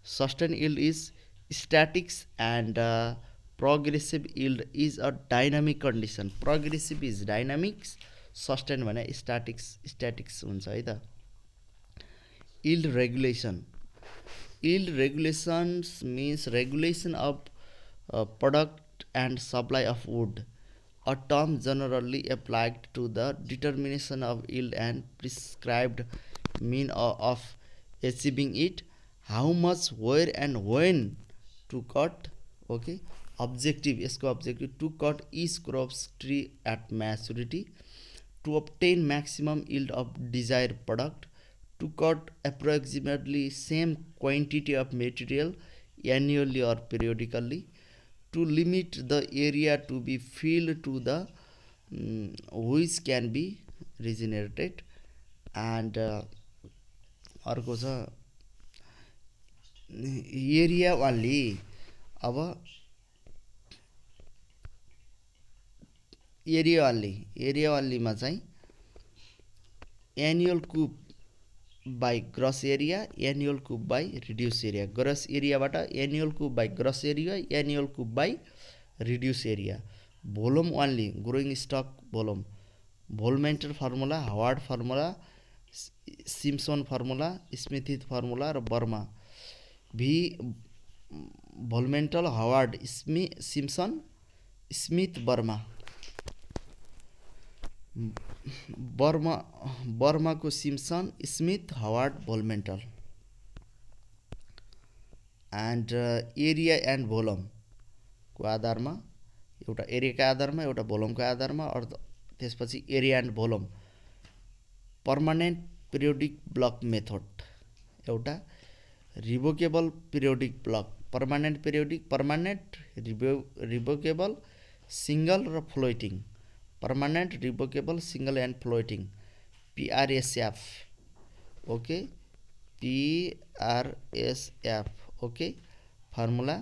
Speaker 1: Sustained yield is static and progressive yield is a dynamic condition. Progressive is dynamics, sustained भने statics हुन्छ है त। Yield regulation, yield regulations means regulation of product and supply of wood, a term generally applied to the determination of yield and prescribed mean of achieving it, how much, where and when to cut, okay. Objective, यसको objective to cut each crops tree at maturity, to obtain maximum yield of desired product, to cut approximately same quantity of material annually or periodically, to limit the area to be filled to the which can be regenerated, and अर्को छ area only. अब area ओन्लीमा चाहिँ annual coupe by gross area, annual coupe by reduce area. Gross एरियाबाट annual coupe by gross area, annual coupe by reduce area. Volume only, growing stock volume, Von Mantel formula, Howard formula, Simpson formula, Smith formula र Burma. भी Von Mantel, Howard, Simpson, Smith, Burma. बर्माको Simpson, Smith, Howard, Von Mantel. And area and भोल्युमको आधारमा, एउटा एरियाको आधारमा एउटा भोल्युमको आधारमा, त्यसपछि area and volume. Permanent periodic block method, एउटा revocable periodic block, permanent revocable, single र floating. Permanent, revocable, single and floating, PRSF. Okay, PRSF. Okay, formula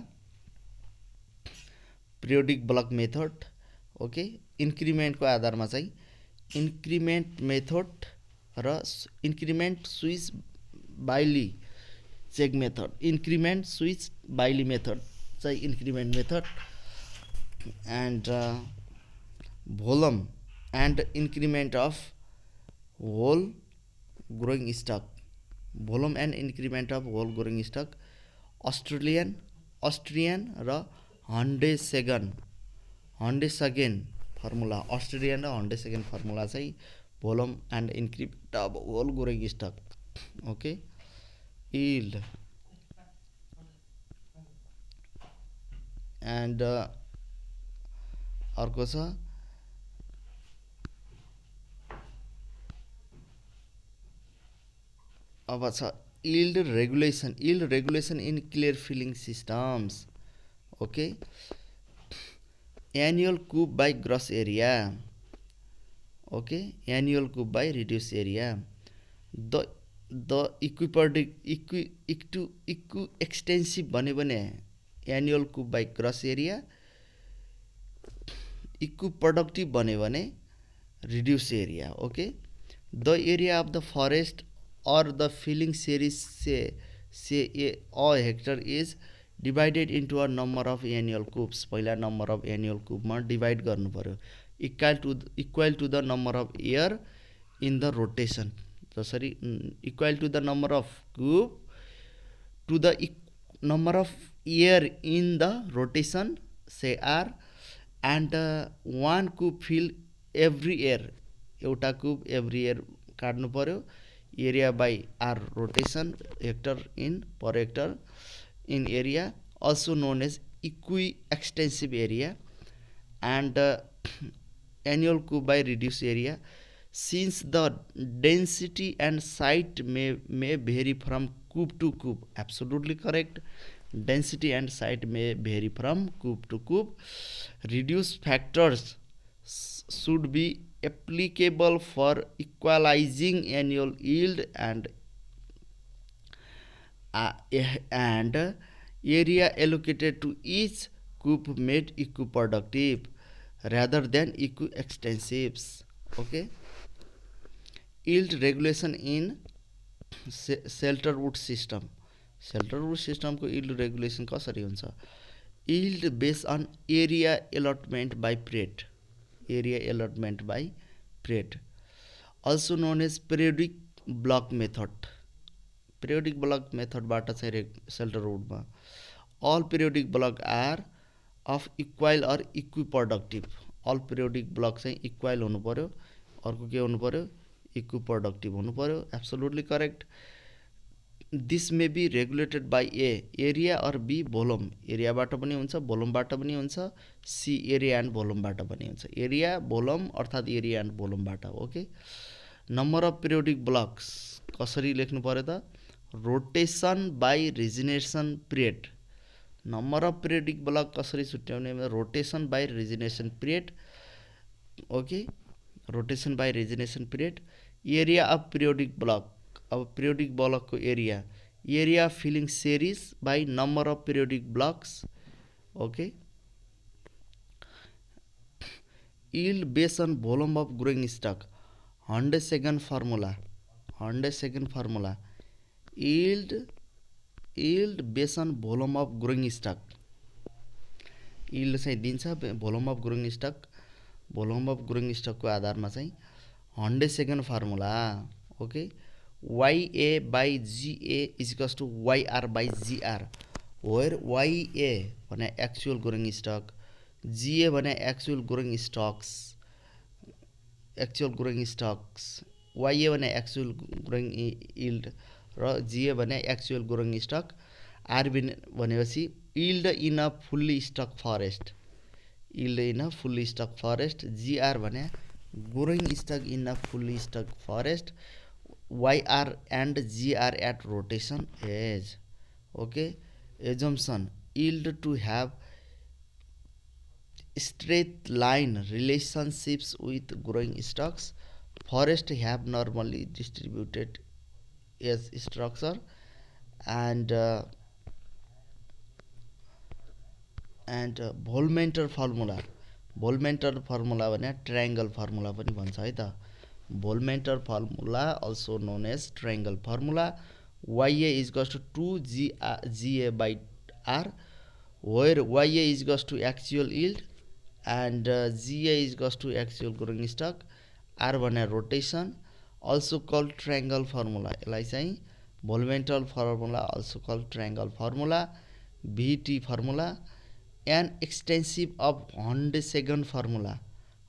Speaker 1: periodic block method. Okay, इन्क्रिमेन्टको आधारमा चाहिँ इन्क्रिमेन्ट मेथड र increment Swiss Biolley check method. Increment Swiss Biolley method चाहिँ increment method. And volume and increment of whole growing stock. Volume and increment of whole growing stock. Austrian र Hundeshagen formula. Australian र Hundeshagen formula चाहिँ volume and increment of whole growing stock. Okay, yield and अर्को छ अब छ yield regulation in clear felling systems. Okay, annual coupe by gross area. Okay, annual coupe by reduce area. The equi extensive भन्यो भने annual coupe by gross area. Equi productive भन्यो भने reduce area. Okay, the area of the forest or the filling series say a hectare is divided into a number of annual cubes. पहिला number of annual cube मा divide गर्नु पर्यो. equal to the number of year in the rotation. जसरी equal to the number of cube to the number of year in the rotation, say R, and one cube fill every year. एउटा cube every year काट्नु पर्यो. area by R rotation, hectare in per hectare in area, also known as equi-extensive area. And annual cube by reduced area. Since the density and site may vary from cube to cube. Absolutely correct. Density and site may vary from cube to cube. Reduced factors should be applicable for equalizing annual yield and area allocated to each cube made equiproductive rather than equi-extensives. Okay, yield regulation in Selterwood system. Selterwood system को yield regulation कसरी हुन्छ? Yield based on area allotment by Pareto. Area allotment by Pareto, also known as periodic block method. Periodic block method बाट चाहिँ Selterwood मा all periodic block are of equal or equiproductive. all periodic block चाहिँ equal हुनु पर्यो. अर्को के हुनु पर्यो? equiproductive हुनु पर्यो. Absolutely correct. This may be regulated by A area or B volume एरियाबाट पनि हुन्छ भोल्युमबाट पनि हुन्छ सी एरिया एन्ड भोल्युमबाट पनि हुन्छ एरिया भोल्युम अर्थात् एरिया एन्ड भोल्युमबाट okay number of periodic blocks कसरी लेख्नु पर्यो त rotation by regeneration period number of periodic block कसरी छुट्याउने rotation by regeneration period okay rotation by regeneration period area of periodic block अब पिरियोडिक ब्लकको area felling series by number of periodic blocks okay yield based on volume of growing stock 100 second formula yield based on volume of growing stock yield चाहिँ दिन्छ volume of growing stock को आधारमा चाहिँ 100 second formula okay YA by GA is equals to YR by GR where YA भने actual growing stock GA भने actual growing stocks YA भने actual growing yield र GA भने actual growing stock R भनेपछि yield in a fully stock forest GR भने growing stock in a fully stock forest YR and GR at rotation age okay assumption yield to have straight line relationships with growing stocks forest have normally distributed as structure and Volmentor formula भने triangle formula पनि भन्छ है त Volmentor formula also known as triangle formula YA is equals to 2GA by R where YA is equals to actual yield and GA is equals to actual growing stock R भने rotation also called triangle formula यसलाई चाहिँ Volmentor formula also called triangle formula VT formula an extensive of 100 second formula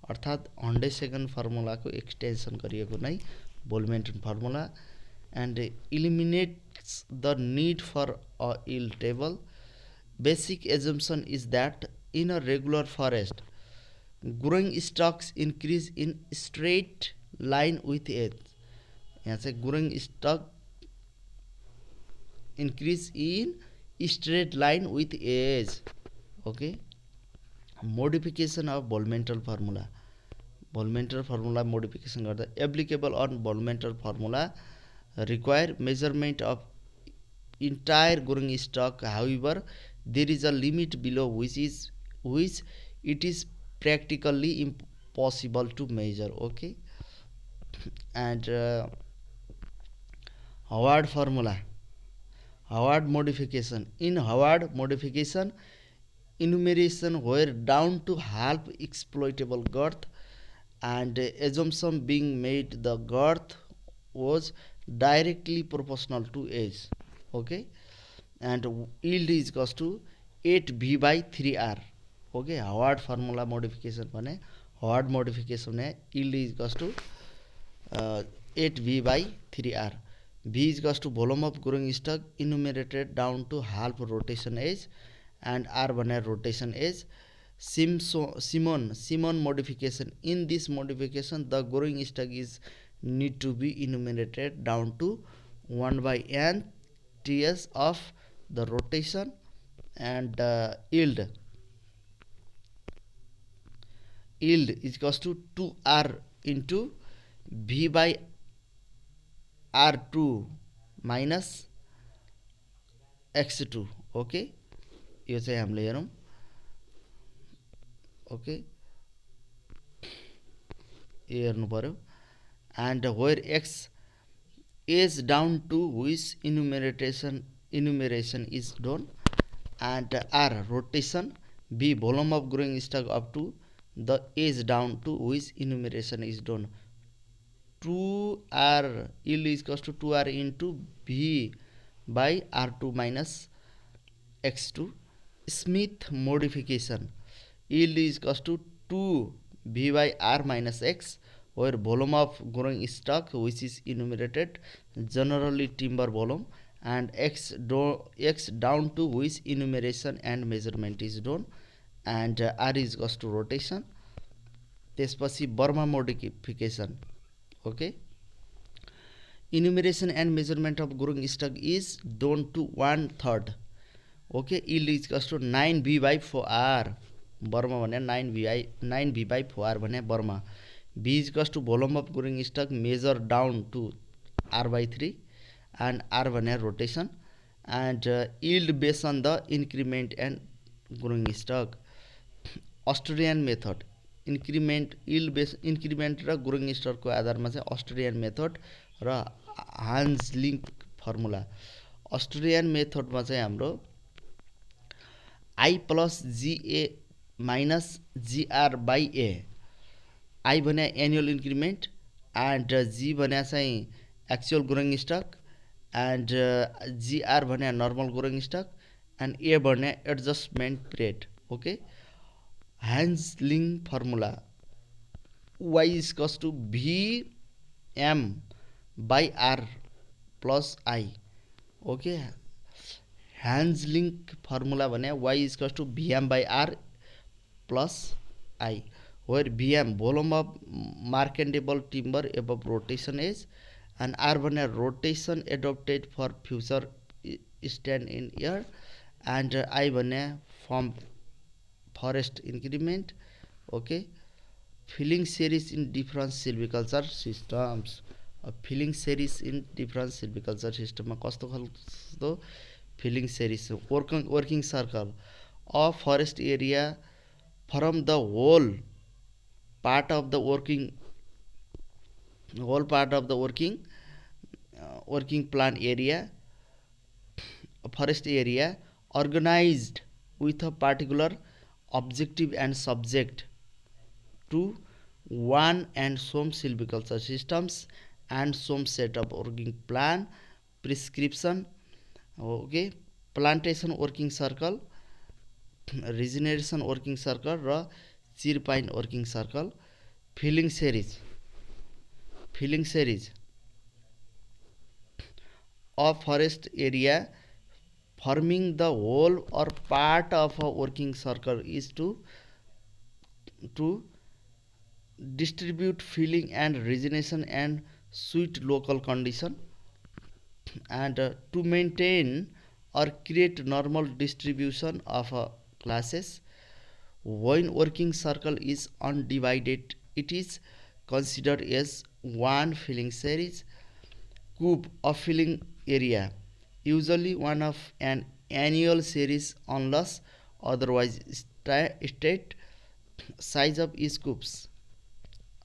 Speaker 1: अर्थात् 100 second formula को extension गरिएको नै Volmentor formula and eliminates the need for a yield table basic assumption is that in a regular forest growing stocks increase in straight line with age यहाँ चाहिँ growing stock increase in straight line with age okay modification of Volmentor formula modification गर्दा applicable on Volmentor formula require measurement of entire growing stock however there is a limit below which it is practically impossible to measure okay and Howard formula Howard modification in Howard modification enumeration were down to half exploitable girth and assumption being made the girth was directly proportional to age okay and yield is equals to 8V by 3R okay Howard formula modification भने Howard modification भने yield is equals to 8V by 3R V is equals to volume of growing stock enumerated down to half rotation age and R भने rotation age Simon modification in this modification the growing stock is need to be enumerated down to 1 by n ts of the rotation and yield is equals to 2R into V by R2 minus X2 okay यो चाहिँ हामीले हेरौँ okay हेर्नु पर्यो and where X is down to which enumeration is done and R rotation B volume of growing stock up to the age down to which enumeration is done 2R yield is equals to 2R into V by R2 minus X2 Smith modification yield is equals to 2 V by R minus X where volume of growing stock which is enumerated generally timber volume and x down to which enumeration and measurement is done, and r is equals to rotation. त्यसपछि Burma modification. Okay, enumeration and measurement of growing stock is done to 1/3. Okay, yield is equals to 9v by 4r. Burma भने 9v by 4r भने Burma. v is equals to volume of growing stock measure down to r by 3 and r भने rotation, and yield based on the increment and growing stock. Australian method increment yield base increment र growing स्टकको आधारमा चाहिँ Australian method र हान्सलिङ formula. Australian मेथडमा चाहिँ हाम्रो I plus G A minus G R by A. I भने एनुअल इन्क्रिमेन्ट एन्ड जी भने चाहिँ actual growing stock and G R भने normal growing stock and A भने adjustment period. Okay, Hanzlik formula y is equals to vm by r plus I. Okay, Hanzlik formula भने y is equals to vm by r plus I, where vm volume of marketable timber above rotation age and r भने rotation adopted for future stand in year and I भने from forest increment. Okay, felling series in different silviculture systems. Felling series in different silviculture सिस्टममा कस्तो खालको felling series working circle a forest area from the whole part of the working plan area forest area organized with a particular objective and subject to one and some silviculture systems and some set of working plan prescription. Okay, plantation working circle, regeneration working circle र chir pine working circle. Felling series a forest area forming the whole or part of a working circle is to distribute filling and regeneration and suit local condition and to maintain or create normal distribution of classes. When working circle is undivided, it is considered as one filling series. Cube of filling area, usually one of an annual series unless otherwise state. Size of coupes.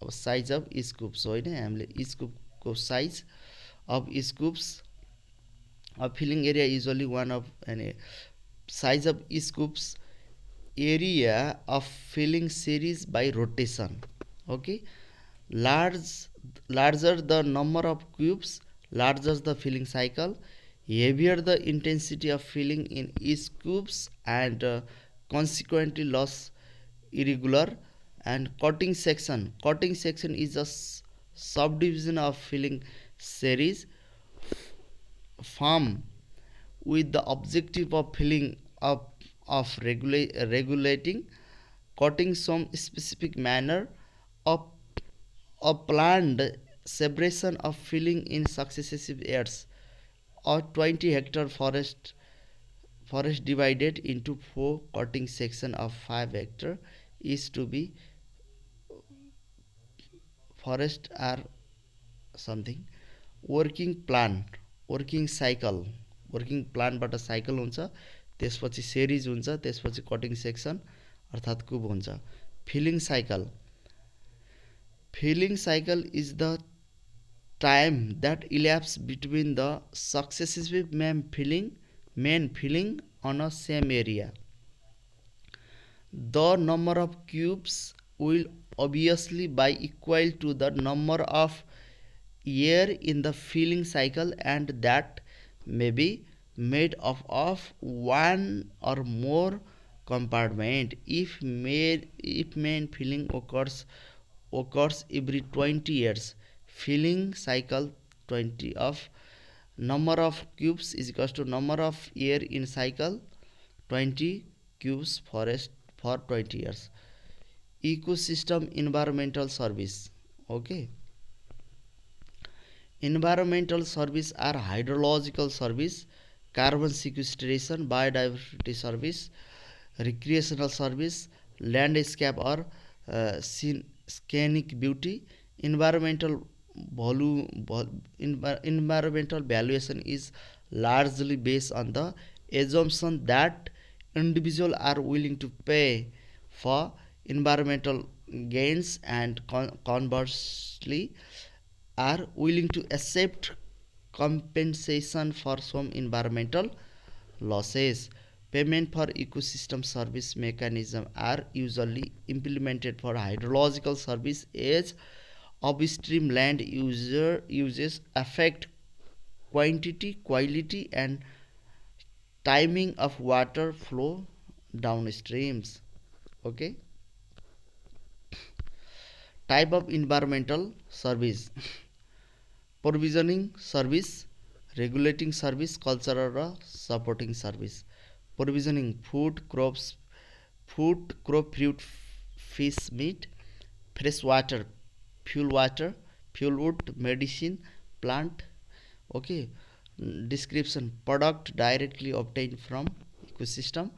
Speaker 1: अब size of स्कुप्स होइन, हामीले स्कुपको size of coupes. अब felling area usually one of an size of coupes area of felling series by rotation. Okay, larger the number of cubes, larger the filling cycle, heavier the intensity of filling in each cubes and consequently less irregular. And cutting section is a subdivision of filling series formed with the objective of filling up of regulating cutting some specific manner of a planned separation of filling in successive years. A 20-hectare forest divided into 4 cutting section of 5 hectare is to be forest or something. Working plan, working cycle, working प्लानबाट cycle हुन्छ, त्यसपछि series हुन्छ, त्यसपछि cutting section अर्थात् कुब हुन्छ. Feeling cycle is the time that elapses between the successive main filling on a same area. The number of cubes will obviously be equal to the number of year in the filling cycle, and that may be made up of one or more compartment. If main filling occurs every 20 years, filling cycle 20 of number of cubes is equals to number of year in cycle 20 cubes forest for 20 years. Ecosystem environmental service. Okay, environmental service are hydrological service, carbon sequestration, biodiversity service, recreational service, landscape or scenic beauty. Environmental environmental valuation is largely based on the assumption that individuals are willing to pay for environmental gains and conversely are willing to accept compensation for some environmental losses. Payment for ecosystem service mechanism are usually implemented for hydrological service as upstream land uses affect quantity, quality and timing of water flow downstreams. Okay, type of environmental service: provisioning service, regulating service, cultural र supporting service. Provisioning: food, crop, fruit, fish, meat. Fresh water, fuel wood, medicine, plant. Okay. Description: product directly obtained from ecosystem.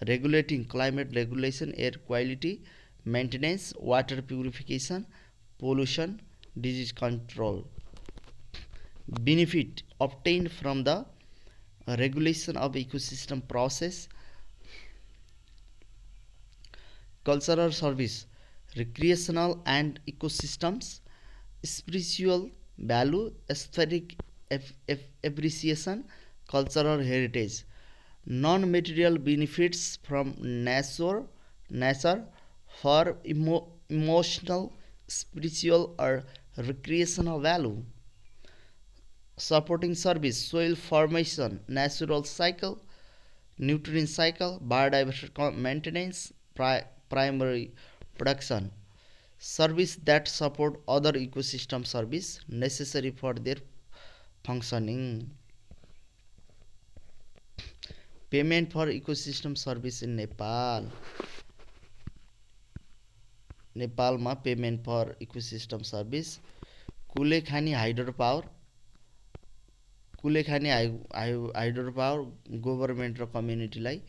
Speaker 1: Regulating: climate regulation, air quality maintenance, water purification, pollution, disease control. Benefit obtained from the regulation of ecosystem process. Cultural service: recreational and ecosystems, spiritual value, aesthetic appreciation, cultural heritage. Non-material benefits from nature for emotional, spiritual or recreational value. Supporting service: soil formation, natural cycle, nutrient cycle, biodiversity maintenance, primary production. Service that support other ecosystem service necessary for their functioning. Payment for ecosystem service in Nepal. नेपालमा payment for ecosystem service Kulekhani hydro power, hydro power government र कम्युनिटीलाई.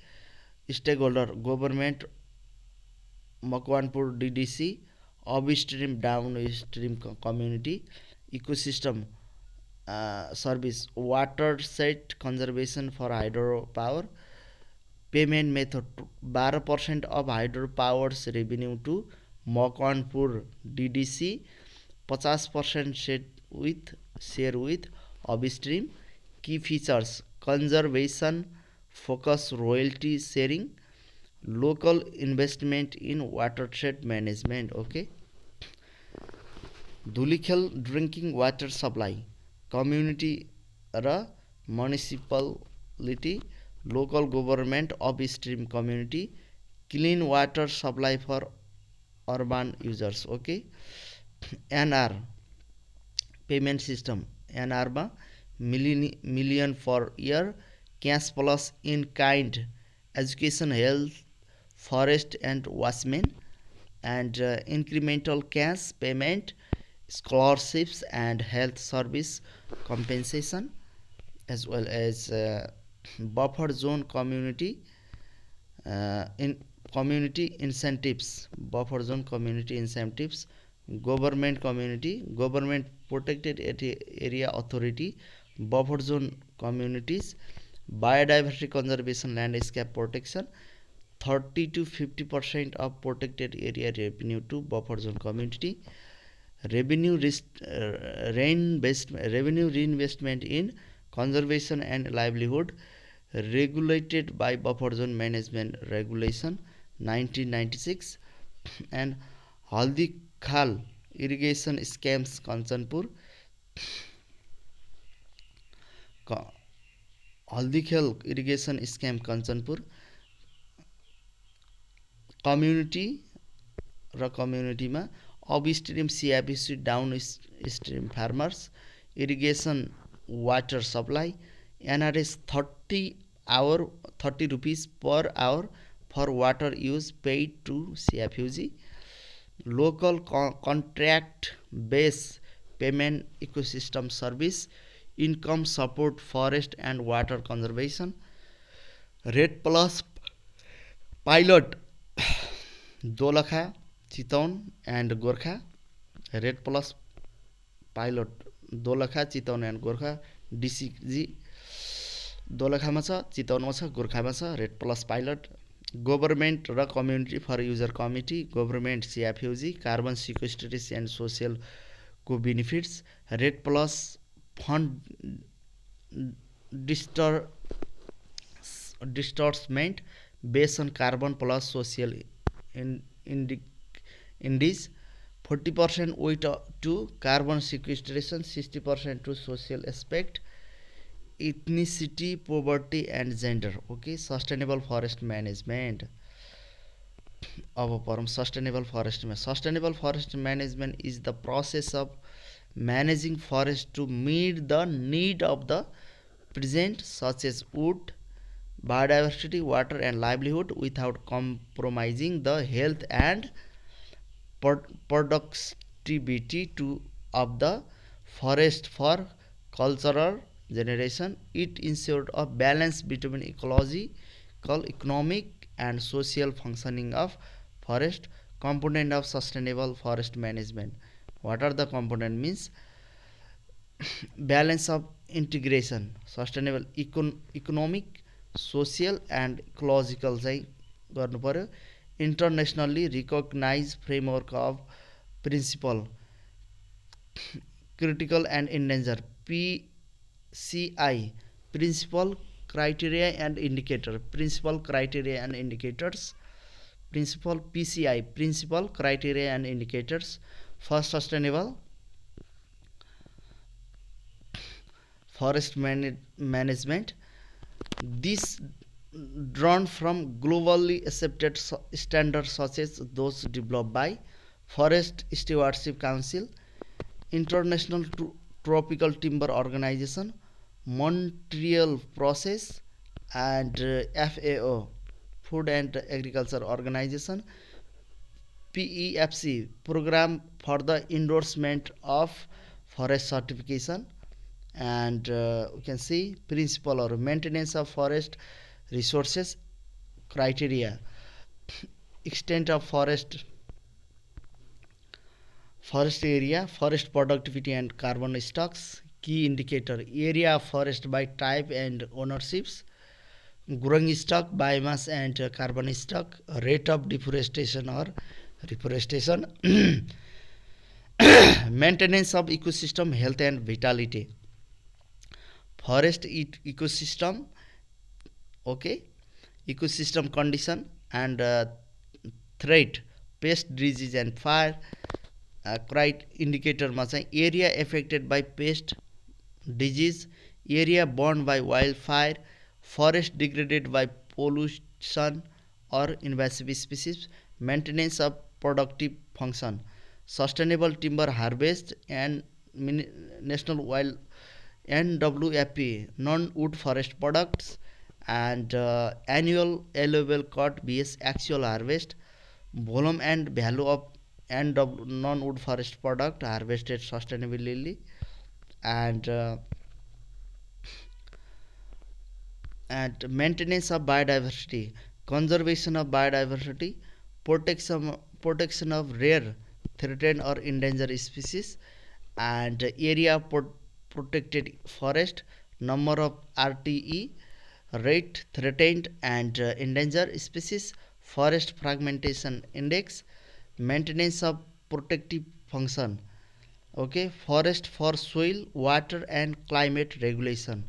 Speaker 1: Stakeholder: government, Makwanpur DDC, upstream downstream community. Ecosystem service: watershed conservation for hydro power. Payment method: 12% of hydro power's revenue to Makwanpur DDC, 50% share with upstream. Key features: conservation focus, royalty sharing, local investment in watershed management. Okay. Dhulikhel drinking water supply, community र municipality, local government, upstream community. Clean water supply for urban users. Okay. NR payment system. एनआरमा million per year, cash plus in kind, education, health, forest and watchmen, and incremental cash payment, scholarships and health service compensation, as well as buffer zone community in community incentives. Buffer zone community incentives. Government protected area authority, buffer zone communities. Biodiversity conservation, landscape protection. 30 to 50% of protected area revenue to buffer zone community. Revenue reinvestment in conservation and livelihood, regulated by buffer zone management regulation 1996. And Haldi Khal irrigation schemes Kanchanpur. Haldi Khal irrigation scheme Kanchanpur. Community र कम्युनिटीमा upstream CIPC, downstream farmers, irrigation water supply. NRS 30 rupees per hour for water use paid to CFUG. Local contract based payment ecosystem service, income support forest and water conservation. Red Plus pilot Dolakha, Chittaun and Gorkha. Red Plus pilot Dolakha Chitwan and Gorkha डिसिजी दोलखामा छ, चितवनमा छ, गोर्खामा छ REDD plus pilot. Government र community for user committee, government CFUG, carbon sequestration and social को benefits. REDD plus fund disbursement based on carbon plus social indices. 40% weight to carbon sequestration, 60% to social aspect, ethnicity, poverty and gender. Okay, sustainable forest management. अब पढौँ sustainable forest. Sustainable forest management is the process of managing forest to meet the need of the present, such as wood, biodiversity, water and livelihood, without compromising the health and productivity of the forest for cultural generation. It ensured a balance between ecological, economic and social functioning of forest. Component of sustainable forest management. What are the component? Means balance of integration, sustainable economic, social and ecological चाहिँ गर्नु पर्यो. Internationally recognized framework of principle, critical and endangered, PCI, principle, criteria and indicator, principle, criteria and indicators. Principle PCI, principle, criteria and indicators for sustainable forest management. This drawn from globally accepted standards such as those developed by Forest Stewardship Council, International Tropical Timber Organization, Montreal Process and FAO, Food and Agriculture Organization, PEFC, Program for the Endorsement of Forest Certification. And we can see principle or maintenance of forest resources, criteria, extent of forest area, forest productivity and carbon stocks. Key indicator, area of forest by type and ownerships, growing stock, biomass and carbon stock, rate of deforestation or reforestation, maintenance of ecosystem health and vitality, forest ecosystem, okay, ecosystem condition and threat, pest, disease and fire. Indicator मा चाहिँ area affected by pest, disease, area burned by wildfire, forest degraded by pollution or invasive species, maintenance of productive function, sustainable timber harvest and national wild NWFP, non-wood forest products, and annual allowable cut vs actual harvest, volume and value of non-wood forest product harvested sustainably, and maintenance of biodiversity, conservation of biodiversity, protection of rare, threatened or endangered species, and area protected forest, number of RTE, rate, threatened and endangered species, forest fragmentation index, maintenance of protective function, okay, forest for soil, water and climate regulation,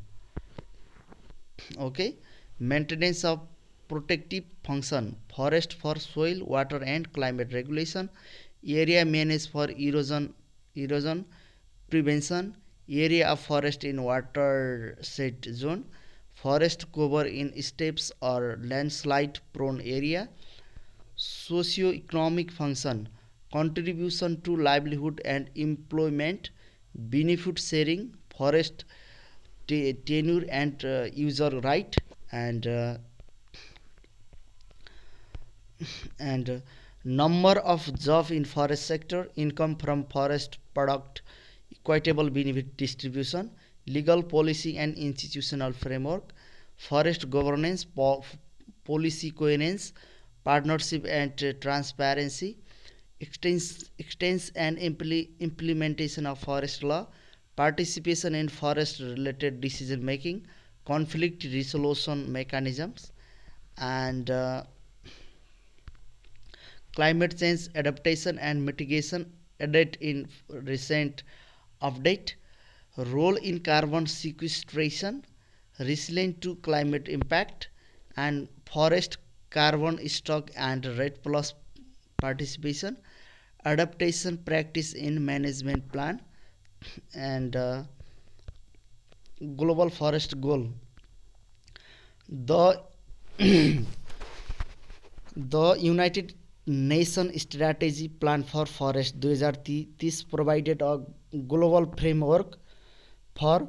Speaker 1: okay, maintenance of protective function, forest for soil, water and climate regulation, area managed for erosion prevention, area of forest in watershed zone, forest cover in steppes or landslide prone area, socio-economic function, contribution to livelihood and employment, benefit sharing, forest tenure and user right, and number of job in forest sector, income from forest product, equitable benefit distribution, legal policy and institutional framework, forest governance, policy coherence, partnership and transparency, extents and implementation of forest law, participation in forest related decision making, conflict resolution mechanisms, and climate change adaptation and mitigation added in recent update, role in carbon sequestration, resilient to climate impact, and forest carbon stock and REDD plus participation, adaptation practice in management plan, and global forest goal. The The United Nations Strategy Plan for Forest 2030 provided a global framework for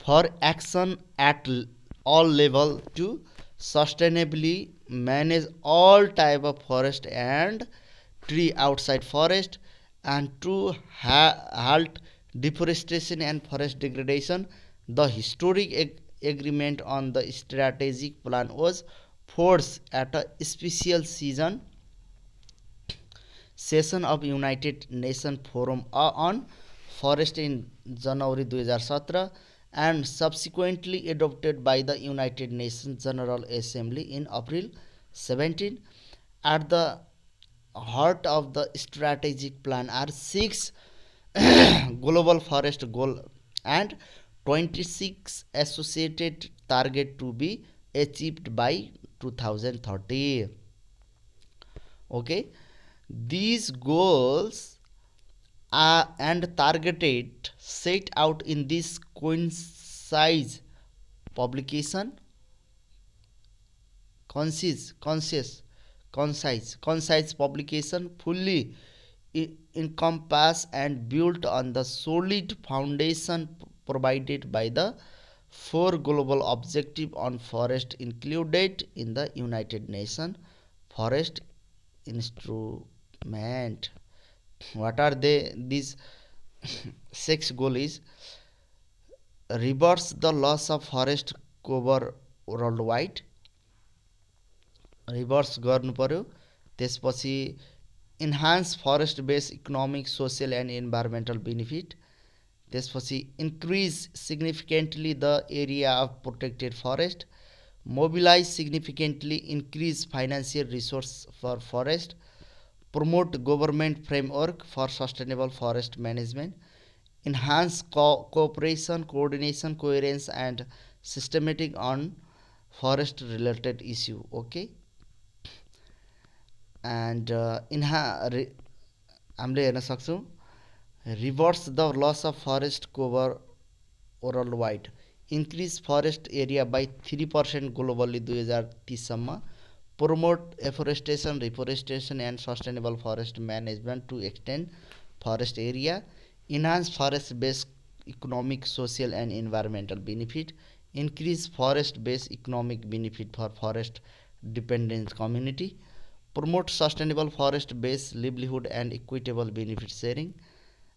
Speaker 1: for action at all level to sustainably manage all type of forest and tree outside forest, and to halt deforestation and forest degradation. The historic agreement on the strategic plan was forced at a special session of United Nations Forum on Forest in January 2017 and subsequently adopted by the United Nations General Assembly in April 17. At the heart of the strategic plan are six global forest goals and 26 associated targets to be achieved by 2030. Okay, these goals are and targeted set out in this concise publication, concise publication, fully encompass and built on the solid foundation provided by the four global objectives on forest included in the United Nations Forest Instrument. What are they? These six goals is reverse the loss of forest cover worldwide, reverse गर्नु पर्यो। त्यसपछि enhance forest based economic social and environmental benefit. त्यसपछि increase significantly the area of protected forest, mobilize significantly increase financial resource for forest, promote government framework for sustainable forest management, enhance cooperation, coordination, coherence and systematic on forest related issue. Okay, and हामीले हेर्न सक्छौँ reverse the loss of forest cover worldwide, increase forest area by 3% globally 2030सम्म, promote afforestation, reforestation and sustainable forest management to extend forest area, enhance forest based economic, social and environmental benefit, increase forest based economic benefit for forest dependent community, promote sustainable forest based livelihood and equitable benefit sharing,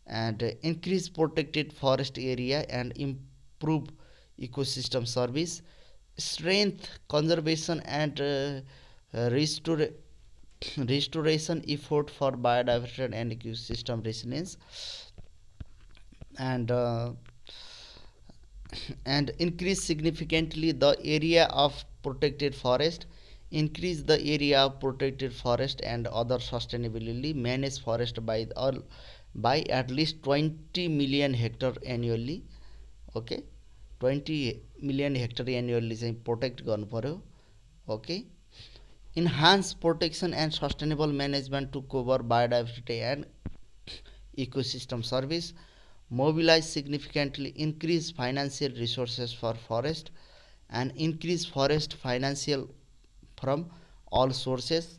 Speaker 1: and increase protected forest area and improve ecosystem service, strength conservation and restoration effort for biodiversity and ecosystem resilience, and increase significantly the area of protected forest, increase the area of protected forest and other sustainably managed forest by at least 20 million hectare annually. Okay, 20 million hectare annually चाहिँ protect गर्नु पर्यो. Okay, enhance protection and sustainable management to cover biodiversity and ecosystem service, mobilize significantly increase financial resources for forest and increase forest financial from all sources,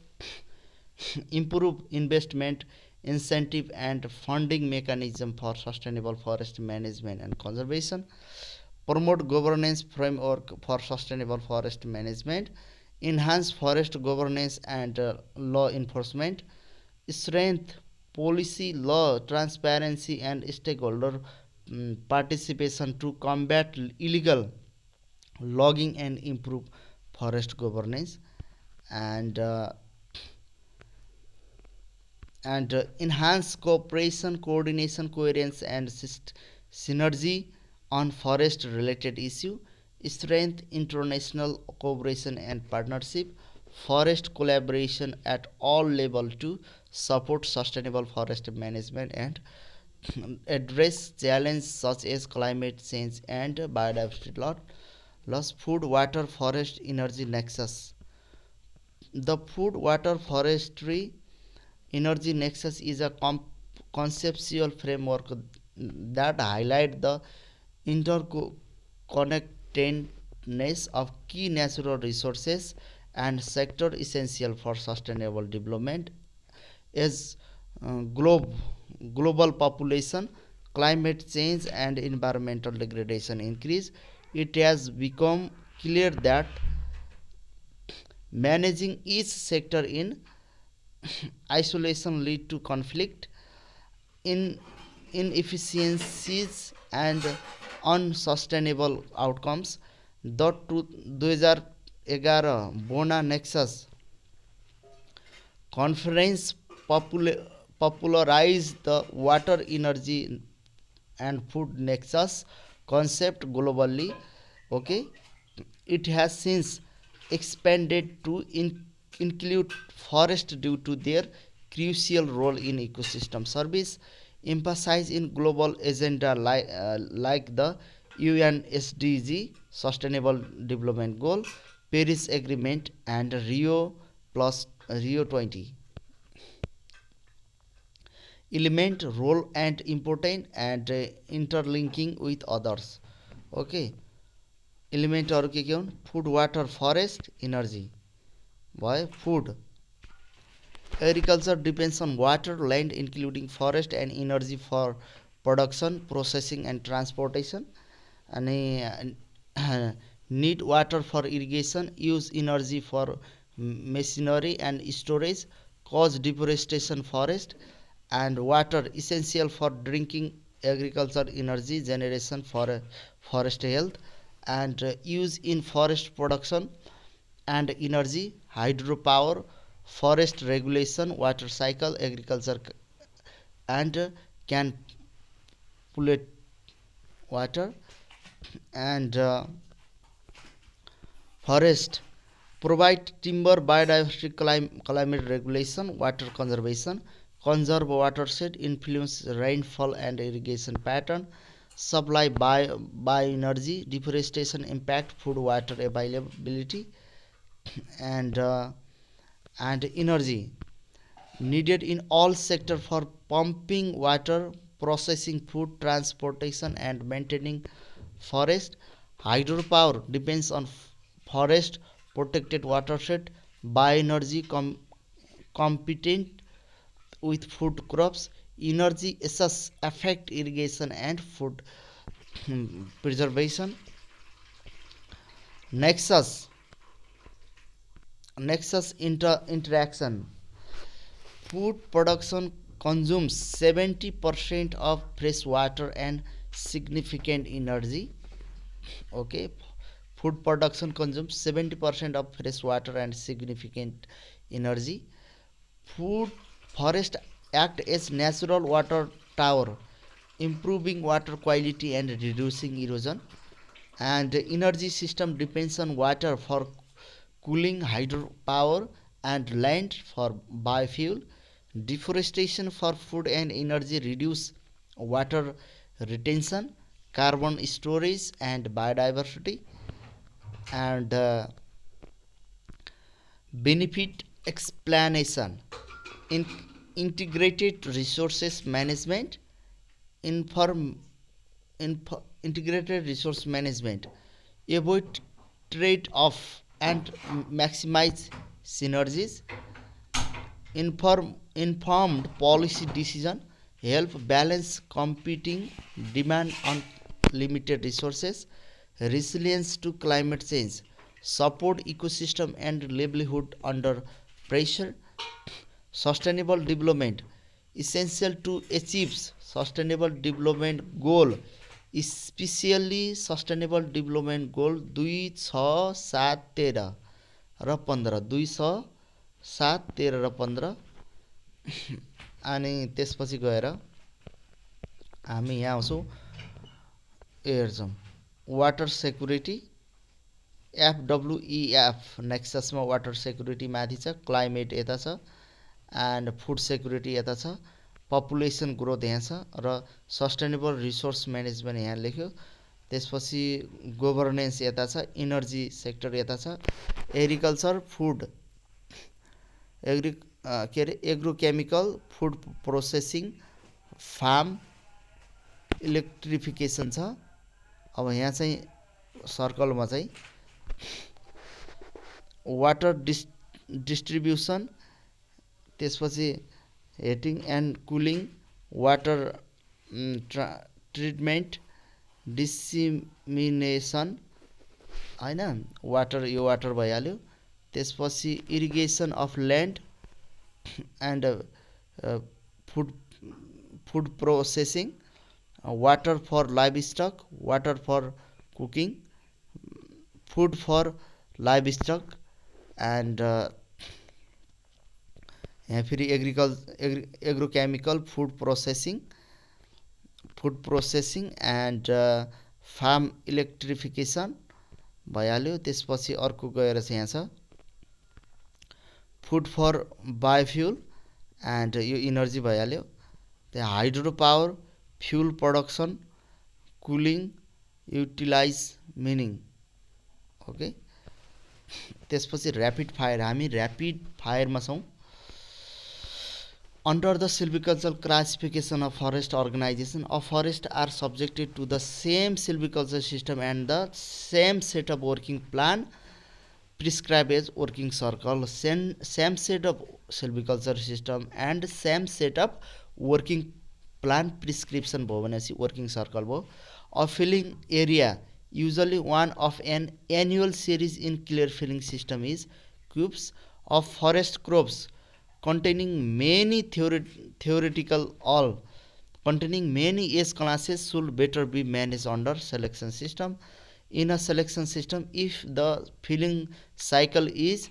Speaker 1: improve investment incentive and funding mechanism for sustainable forest management and conservation, promote governance framework for sustainable forest management, enhance forest governance and law enforcement, strength policy, law, transparency, and stakeholder participation to combat illegal logging and improve forest governance, and enhance cooperation, coordination, coherence, and synergy on forest related issue, strength international cooperation and partnership, forest collaboration at all level to support sustainable forest management and address challenges such as climate change and biodiversity loss. Food, water, forest, energy nexus. The food, water, forestry energy nexus is a conceptual framework that highlights the interconnectedness of key natural resources and sector essential for sustainable development. As global population, climate change, and environmental degradation increase, it has become clear that managing each sector in isolation lead to conflict, in inefficiencies, and unsustainable outcomes. The 2011 Bona Nexus conference popularized the water, energy, and food nexus concept globally. Okay, it has since expanded to include forest due to their crucial role in ecosystem service, emphasized in global agenda like the UN SDG Sustainable Development Goal, Paris Agreement, and Rio 20 element role and important and interlinking with others. Okay, element और के क्या food, water, forest, energy. Why food? Agriculture depends on water, land, including forest, and energy for production, processing, and transportation. And need water for irrigation, use energy for machinery and storage, cause deforestation forest, and water essential for drinking, agriculture, energy generation for forest health, and use in forest production and energy, hydropower, forest regulation, water cycle, agriculture, and can pollute water, and forest provide timber, biodiversity, climate regulation, water conservation, conserve watershed, influence rainfall and irrigation pattern, supply bioenergy, deforestation impact food water availability, and energy needed in all sector for pumping water, processing food, transportation, and maintaining forest. Hydropower depends on forest protected watershed, bioenergy competent with food crops, energy assess affect irrigation and food preservation. Nexus interaction. Food production consumes 70% of fresh water and significant energy. Okay, food production consumes 70% of fresh water and significant energy. Food forest act as natural water tower, improving water quality and reducing erosion. And energy system depends on water for cooling, hydropower, and land for biofuel. Deforestation for food and energy reduce water retention, carbon storage, and biodiversity. And benefit explanation. In integrated resources management, inform integrated resource management avoid trade off and maximize synergies. Informed policy decision help balance competing demand on limited resources, resilience to climate change, support ecosystem and livelihood under pressure, sustainable development essential to achieve sustainable development goal, especially sustainable development goal 2 6 7 13 र 15 2 6 7 13 र 15 अनि त्यसपछि गएर हामी यहाँ आउँछौँ हेर्छौँ water security एफडब्लुइएफ नेक्ससमा water security माथि छ, क्लाइमेट यता छ एन्ड फुड सेक्युरिटी यता छ, पपुलेसन ग्रोथ यहाँ छ र सस्टेनेबल रिसोर्स म्यानेजमेन्ट यहाँ लेख्यो। त्यसपछि गभर्नेन्स यता छ, इनर्जी सेक्टर यता छ, agriculture food agrochemical food processing farm electrification छ। अब यहाँ चाहिँ सर्कलमा चाहिँ वाटर डिस्ट्रिब्युसन, त्यसपछि heating and cooling, water treatment, desalination हैन वाटर, यो वाटर भइहाल्यो। त्यसपछि irrigation of land and food processing, water for livestock, water for cooking, food for livestock and यहाँ फेरि agrochemical food processing and farm electrification भइहाल्यो। त्यसपछि अर्को गएर चाहिँ यहाँ छ फुड फर बायोफ्युल एन्ड यो इनर्जी भइहाल्यो। त्यहाँ hydro power, fuel production, cooling, utilize mining okay. त्यसपछि ऱ्यापिड फायर, हामी ऱ्यापिड फायरमा छौँ। Under the silvicultural classification of forest organization, all forests are subjected to the same silviculture system and the same set of working plan prescribed as working circle. Same set of silviculture system and same set of working plan prescription भयो भनेपछि working circle भयो। A filling area, usually one of an annual series in clear filling system is cubes of forest crops containing many theoretical all containing many age classes should better be managed under selection system. In a selection system, if the filling cycle is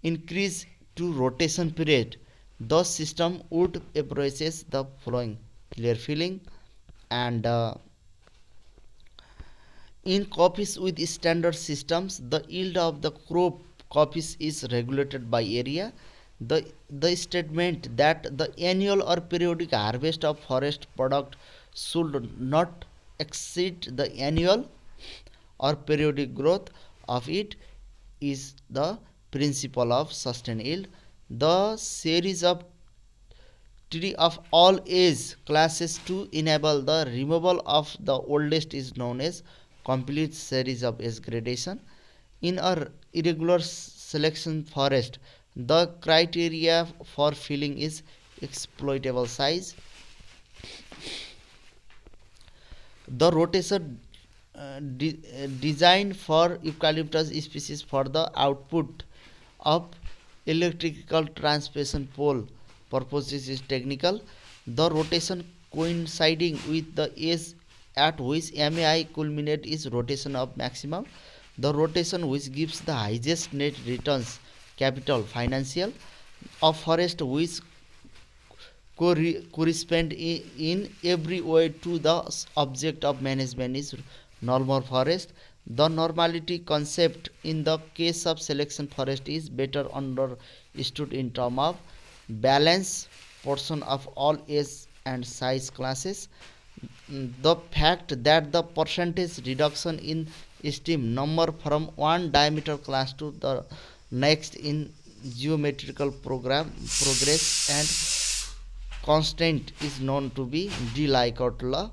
Speaker 1: increased to rotation period, the system would approaches the following: clear filling and in copies with standard systems, the yield of the crop copies is regulated by area. The statement that the annual or periodic harvest of forest product should not exceed the annual or periodic growth of it is the principle of sustained yield. The series of tree of all age classes to enable the removal of the oldest is known as complete series of age gradation. In a irregular selection forest, the criteria for filling is exploitable size. The rotation designed for eucalyptus species for the output of electrical transmission pole purposes is technical. The rotation coinciding with the age at which MAI culminate is rotation of maximum. The rotation which gives the highest net returns capital financial of forest which correspond in every way to the object of management is normal forest. The normality concept in the case of selection forest is better understood in terms of balance portion of all age and size classes. The fact that the percentage reduction in esteem number from one diameter class to the next in geometrical progress and constant is known to be de Likert law.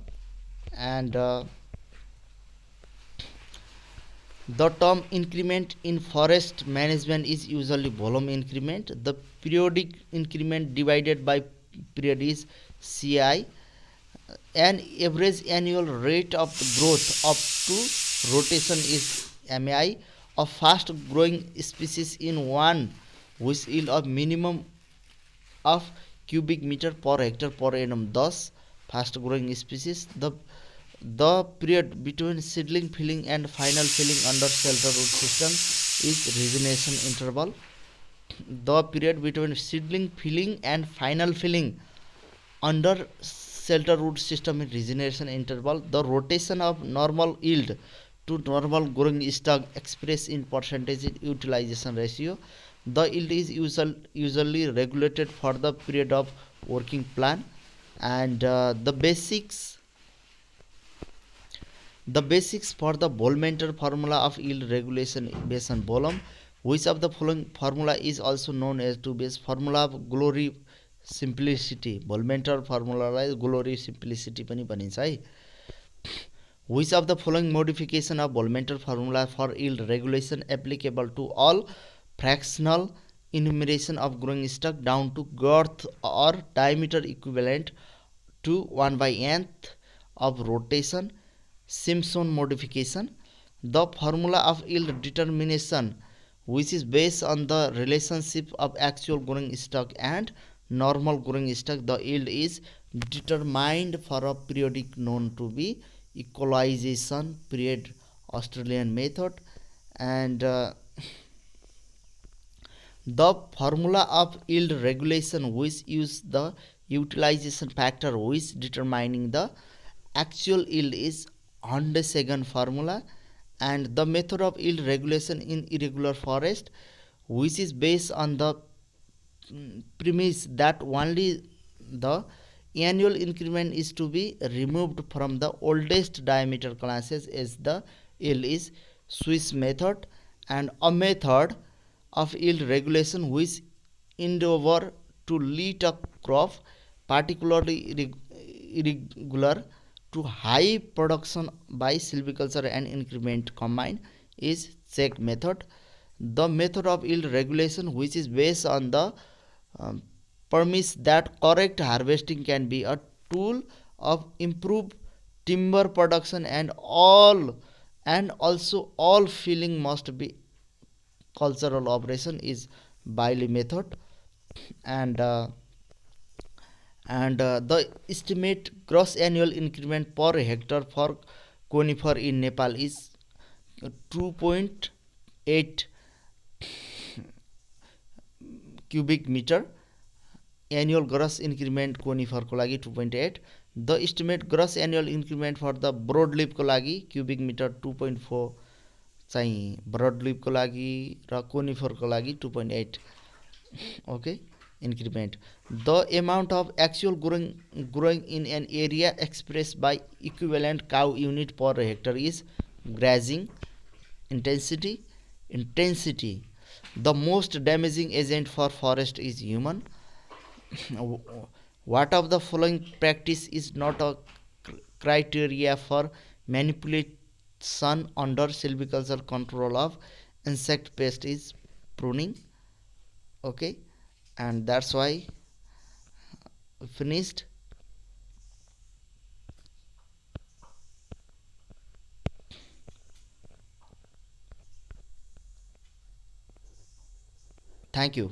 Speaker 1: And The term increment in forest management is usually volume increment. The periodic increment divided by period is CI. An average annual rate of growth up to rotation is MAI. A fast growing species in one which yield a minimum of cubic meter per hectare per annum. Thus fast growing species. The period between seedling filling and final filling under shelter root system is regeneration interval. The period between seedling filling and final filling under shelter root system is regeneration interval. The rotation of normal yield to normal growing stock expressed in percentage utilization ratio. The yield is usually regulated for the period of working plan. And the basics for the Bellmenter formula of yield regulation based on volume. Which of the following formula is also known as to base formula of glory simplicity? Bellmenter formulaलाई glory simplicity पनि भनिन्छ है. Which of the following modification of Bellmenter formula for yield regulation applicable to all fractional enumeration of growing stock down to girth or diameter equivalent to 1 by nth of rotation? Simpson modification. The formula of yield determination, which is based on the relationship of actual growing stock and normal growing stock. The yield is determined for a periodic known to be equalization period, Australian method. And the formula of yield regulation, which use the utilization factor which determining the actual yield, is Honda-Sagan formula. And the method of yield regulation in irregular forest, which is based on the premise that only the annual increment is to be removed from the oldest diameter classes, as the yield is Swiss method. And a method of yield regulation which endeavor to lead a crop particularly irregular to high production by silviculture and increment combined is check method. The method of yield regulation, which is based on the premise that correct harvesting can be a tool of improved timber production, and also all filling must be cultural operation, is Bailey method. And the estimate gross annual increment per hectare for conifer in Nepal is 2.8 cubic meter. Annual gross increment conifer को लागि 2.8. The estimate gross annual increment for the broadleaf को लागि cubic meter 2.4 चाहिँ broadleaf को लागि र conifer को लागि 2.8. Okay, increment. The amount of actual growing in an area expressed by equivalent cow unit per hectare is grazing intensity. The most damaging agent for forest is human. What of the following practice is not a criteria for manipulation under silviculture control of insect pest? Is pruning. Okay, and that's why finished. Thank you.